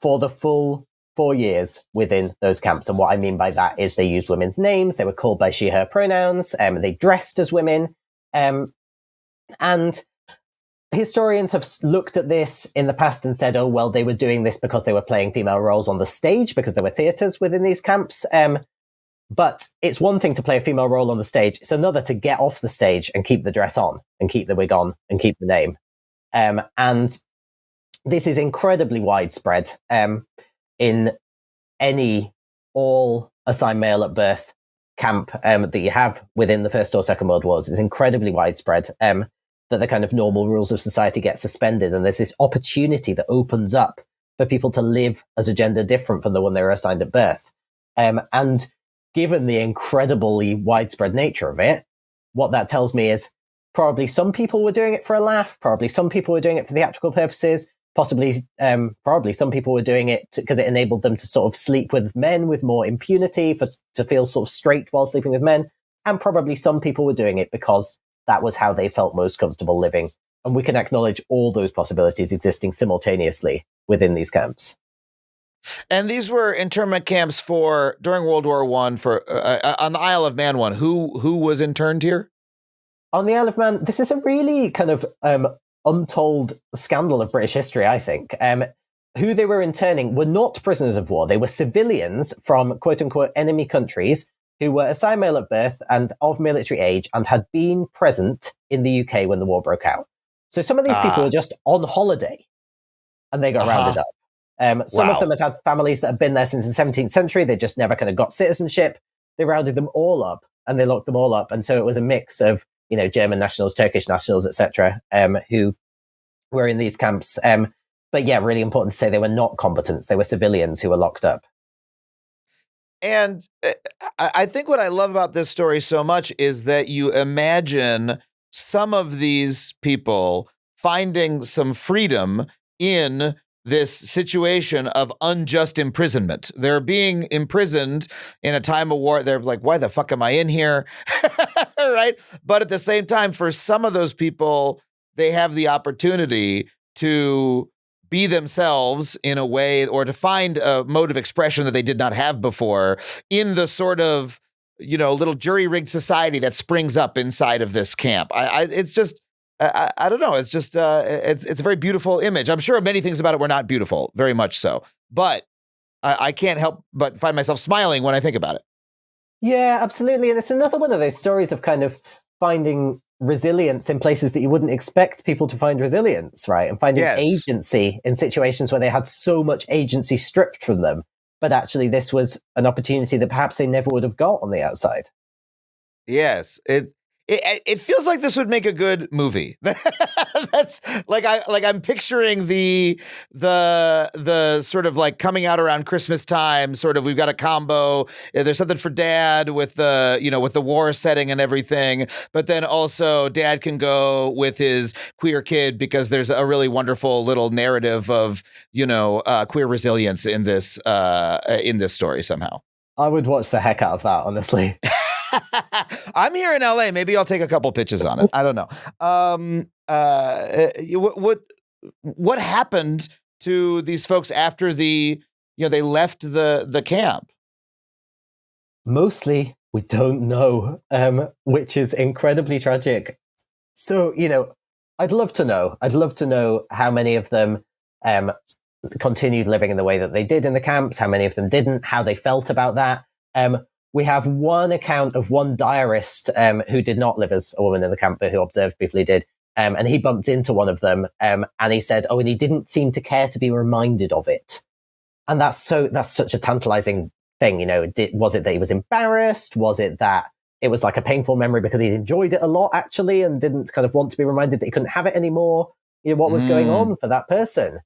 for the full 4 years within those camps. And what I mean by that is they used women's names. They were called by she, her pronouns. They dressed as women. And historians have looked at this in the past and said, oh, well, they were doing this because they were playing female roles on the stage because there were theatres within these camps. But it's one thing to play a female role on the stage. It's another to get off the stage and keep the dress on and keep the wig on and keep the name. And this is incredibly widespread in any all assigned male at birth camp that you have within the First or Second World Wars. It's incredibly widespread that the kind of normal rules of society get suspended. And there's this opportunity that opens up for people to live as a gender different from the one they were assigned at birth. And given the incredibly widespread nature of it, what that tells me is probably some people were doing it for a laugh. Probably some people were doing it for theatrical purposes. Probably some people were doing it because it enabled them to sort of sleep with men with more impunity, to feel sort of straight while sleeping with men. And probably some people were doing it because that was how they felt most comfortable living. And we can acknowledge all those possibilities existing simultaneously within these camps. And these were internment camps during World War I for on the Isle of Man one. Who was interned here? On the Isle of Man, this is a really kind of untold scandal of British history, I think. Who they were interning were not prisoners of war. They were civilians from quote-unquote enemy countries who were assigned male at birth and of military age and had been present in the UK when the war broke out. So some of these people were just on holiday. and they got rounded up. Some of Wow. them had had families that had been there since the 17th century. They just never kind of got citizenship. They rounded them all up and they locked them all up. And so it was a mix of, German nationals, Turkish nationals, etc., who were in these camps. But yeah, really important to say they were not combatants. They were civilians who were locked up. And I think what I love about this story so much is that you imagine some of these people finding some freedom in this situation of unjust imprisonment. They're being imprisoned in a time of war. They're like, why the fuck am I in here? Right? But at the same time, for some of those people, they have the opportunity to be themselves in a way, or to find a mode of expression that they did not have before in the sort of, little jury-rigged society that springs up inside of this camp. It's just, I don't know. It's just, it's a very beautiful image. I'm sure many things about it were not beautiful, very much so. But I can't help but find myself smiling when I think about it. Yeah, absolutely. And it's another one of those stories of kind of finding resilience in places that you wouldn't expect people to find resilience, right? And finding agency in situations where they had so much agency stripped from them. But actually, this was an opportunity that perhaps they never would have got on the outside. Yes, it feels like this would make a good movie. That's I'm picturing the sort of like coming out around Christmas time. Sort of, we've got a combo. There's something for Dad with the with the war setting and everything, but then also Dad can go with his queer kid because there's a really wonderful little narrative of queer resilience in this story somehow. I would watch the heck out of that, honestly. I'm here in LA. Maybe I'll take a couple pitches on it. I don't know. What happened to these folks after they left the camp? Mostly, we don't know, which is incredibly tragic. So, I'd love to know. I'd love to know how many of them continued living in the way that they did in the camps, how many of them didn't, how they felt about that. We have one account of one diarist who did not live as a woman in the camp, but who observed people who did. And he bumped into one of them and he said, and he didn't seem to care to be reminded of it. And that's such a tantalizing thing. Was it that he was embarrassed? Was it that it was like a painful memory because he'd enjoyed it a lot, actually, and didn't kind of want to be reminded that he couldn't have it anymore? What was going on for that person?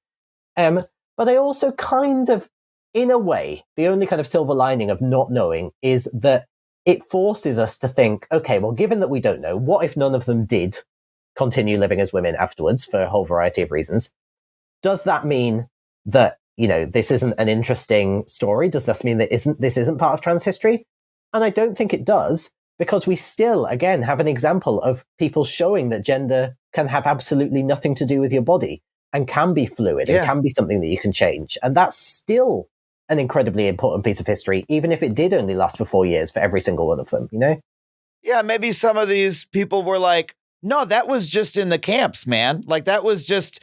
But they also kind of, in a way, the only kind of silver lining of not knowing is that it forces us to think, okay, well, given that we don't know, what if none of them did continue living as women afterwards for a whole variety of reasons? Does that mean that, this isn't an interesting story? Does this mean that this isn't part of trans history? And I don't think it does, because we still, again, have an example of people showing that gender can have absolutely nothing to do with your body and can be fluid and can be something that you can change. And that's still an incredibly important piece of history, even if it did only last for 4 years for every single one of them, Yeah, maybe some of these people were like, no, that was just in the camps, man. Like I was just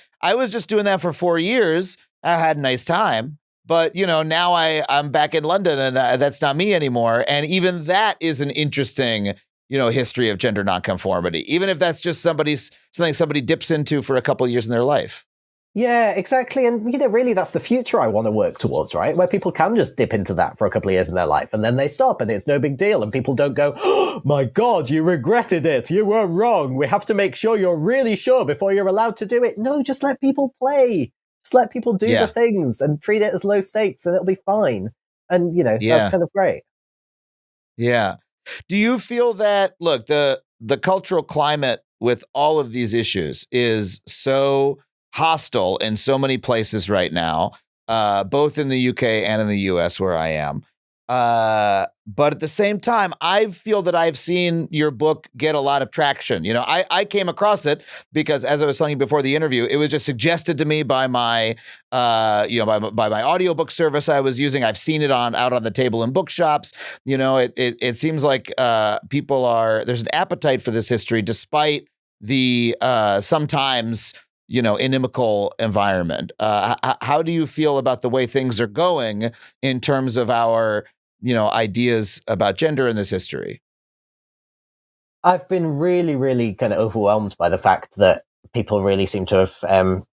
doing that for 4 years. I had a nice time. But, now I'm back in London and that's not me anymore. And even that is an interesting, history of gender nonconformity, even if that's just something somebody dips into for a couple of years in their life. Yeah, exactly. And, really, that's the future I want to work towards, right? Where people can just dip into that for a couple of years in their life and then they stop and it's no big deal. And people don't go, oh, my God, you regretted it. You were wrong. We have to make sure you're really sure before you're allowed to do it. No, just let people play. Just let people do the things and treat it as low stakes and it'll be fine. And, that's kind of great. Yeah. Do you feel that, look, the cultural climate with all of these issues is so hostile in so many places right now, both in the UK and in the US where I am. But at the same time, I feel that I've seen your book get a lot of traction. I came across it because, as I was telling you before the interview, it was just suggested to me by my, by my audiobook service I was using. I've seen it out on the table in bookshops. It seems like there's an appetite for this history, despite the sometimes inimical environment. How do you feel about the way things are going in terms of our, ideas about gender in this history? I've been really, really kind of overwhelmed by the fact that people really seem to have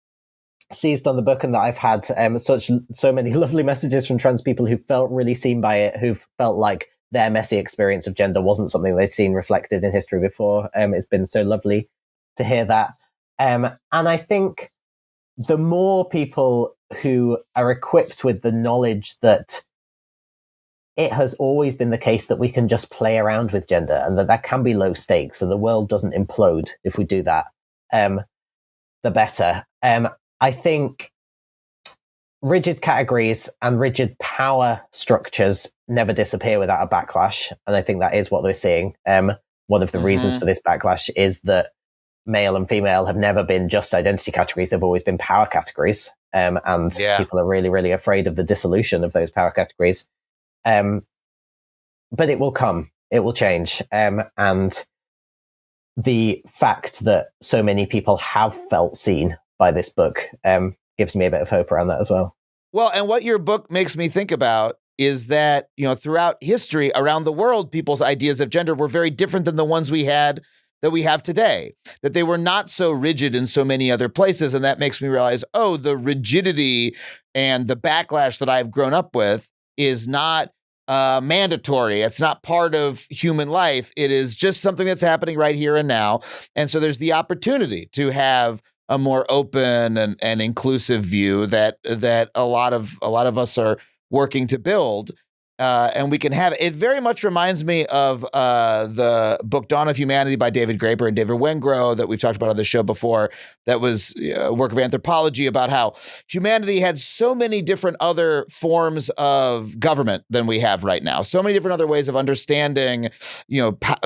seized on the book and that I've had so many lovely messages from trans people who felt really seen by it, who've felt like their messy experience of gender wasn't something they'd seen reflected in history before. It's been so lovely to hear that. And I think the more people who are equipped with the knowledge that it has always been the case that we can just play around with gender and that can be low stakes and the world doesn't implode if we do that, the better. I think rigid categories and rigid power structures never disappear without a backlash. And I think that is what we're seeing. One of the reasons for this backlash is that male and female have never been just identity categories. They've always been power categories. People are really, really afraid of the dissolution of those power categories. But it will come. It will change. And the fact that so many people have felt seen by this book gives me a bit of hope around that as well. Well, and what your book makes me think about is that, throughout history around the world, people's ideas of gender were very different than the ones that we have today, that they were not so rigid in so many other places. And that makes me realize, the rigidity and the backlash that I've grown up with is not mandatory. It's not part of human life. It is just something that's happening right here and now. And so there's the opportunity to have a more open and inclusive view that a lot of us are working to build. And we can have it. Very much reminds me of the book Dawn of Humanity by David Graeber and David Wengrow that we've talked about on the show before. That was a work of anthropology about how humanity had so many different other forms of government than we have right now. So many different other ways of understanding,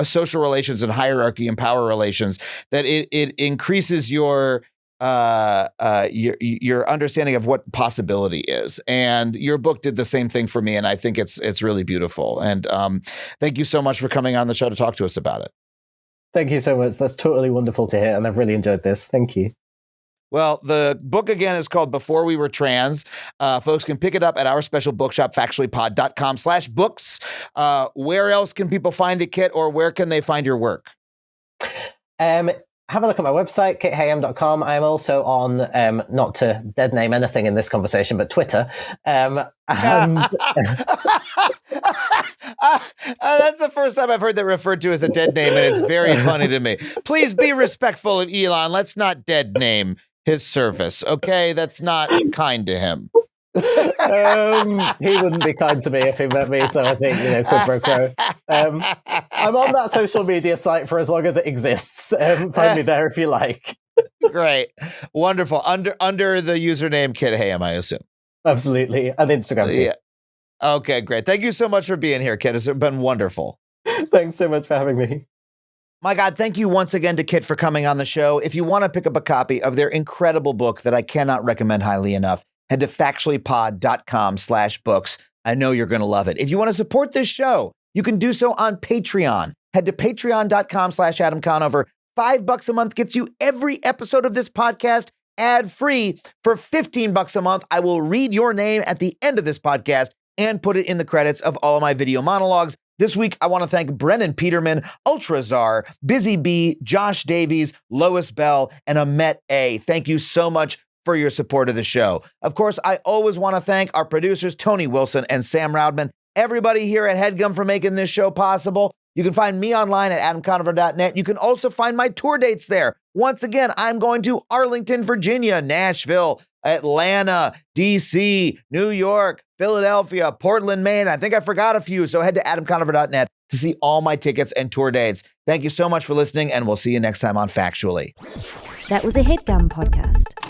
social relations and hierarchy and power relations that it increases your understanding of what possibility is. And your book did the same thing for me. And I think it's really beautiful. And thank you so much for coming on the show to talk to us about it. Thank you so much. That's totally wonderful to hear. And I've really enjoyed this. Thank you. Well, the book again is called Before We Were Trans. Folks can pick it up at our special bookshop, factuallypod.com/books. Where else can people find it, Kit, or where can they find your work? Have a look at my website, kitheyam.com. I'm also on, not to dead name anything in this conversation, but Twitter. That's the first time I've heard that referred to as a dead name, and it's very funny to me. Please be respectful of Elon. Let's not dead name his service, okay? That's not kind to him. He wouldn't be kind to me if he met me, so I think, quid pro quo. I'm on that social media site for as long as it exists. Find me there if you like. Great. Wonderful. Under the username Kit Heyam, I assume. Absolutely. And Instagram too. Yeah. Okay, great. Thank you so much for being here, Kit. It's been wonderful. Thanks so much for having me. My God, thank you once again to Kit for coming on the show. If you want to pick up a copy of their incredible book that I cannot recommend highly enough, head to factuallypod.com/books. I know you're going to love it. If you want to support this show, you can do so on Patreon. Head to patreon.com/Adam Conover. $5 a month gets you every episode of this podcast ad-free. For $15 a month, I will read your name at the end of this podcast and put it in the credits of all of my video monologues. This week, I want to thank Brennan Peterman, Ultrazar, Busy Bee, Josh Davies, Lois Bell, and Amet A. Thank you so much for your support of the show. Of course, I always want to thank our producers, Tony Wilson and Sam Roudman, everybody here at HeadGum for making this show possible. You can find me online at adamconover.net. You can also find my tour dates there. Once again, I'm going to Arlington, Virginia, Nashville, Atlanta, DC, New York, Philadelphia, Portland, Maine. I think I forgot a few, so head to adamconover.net to see all my tickets and tour dates. Thank you so much for listening, and we'll see you next time on Factually. That was a HeadGum podcast.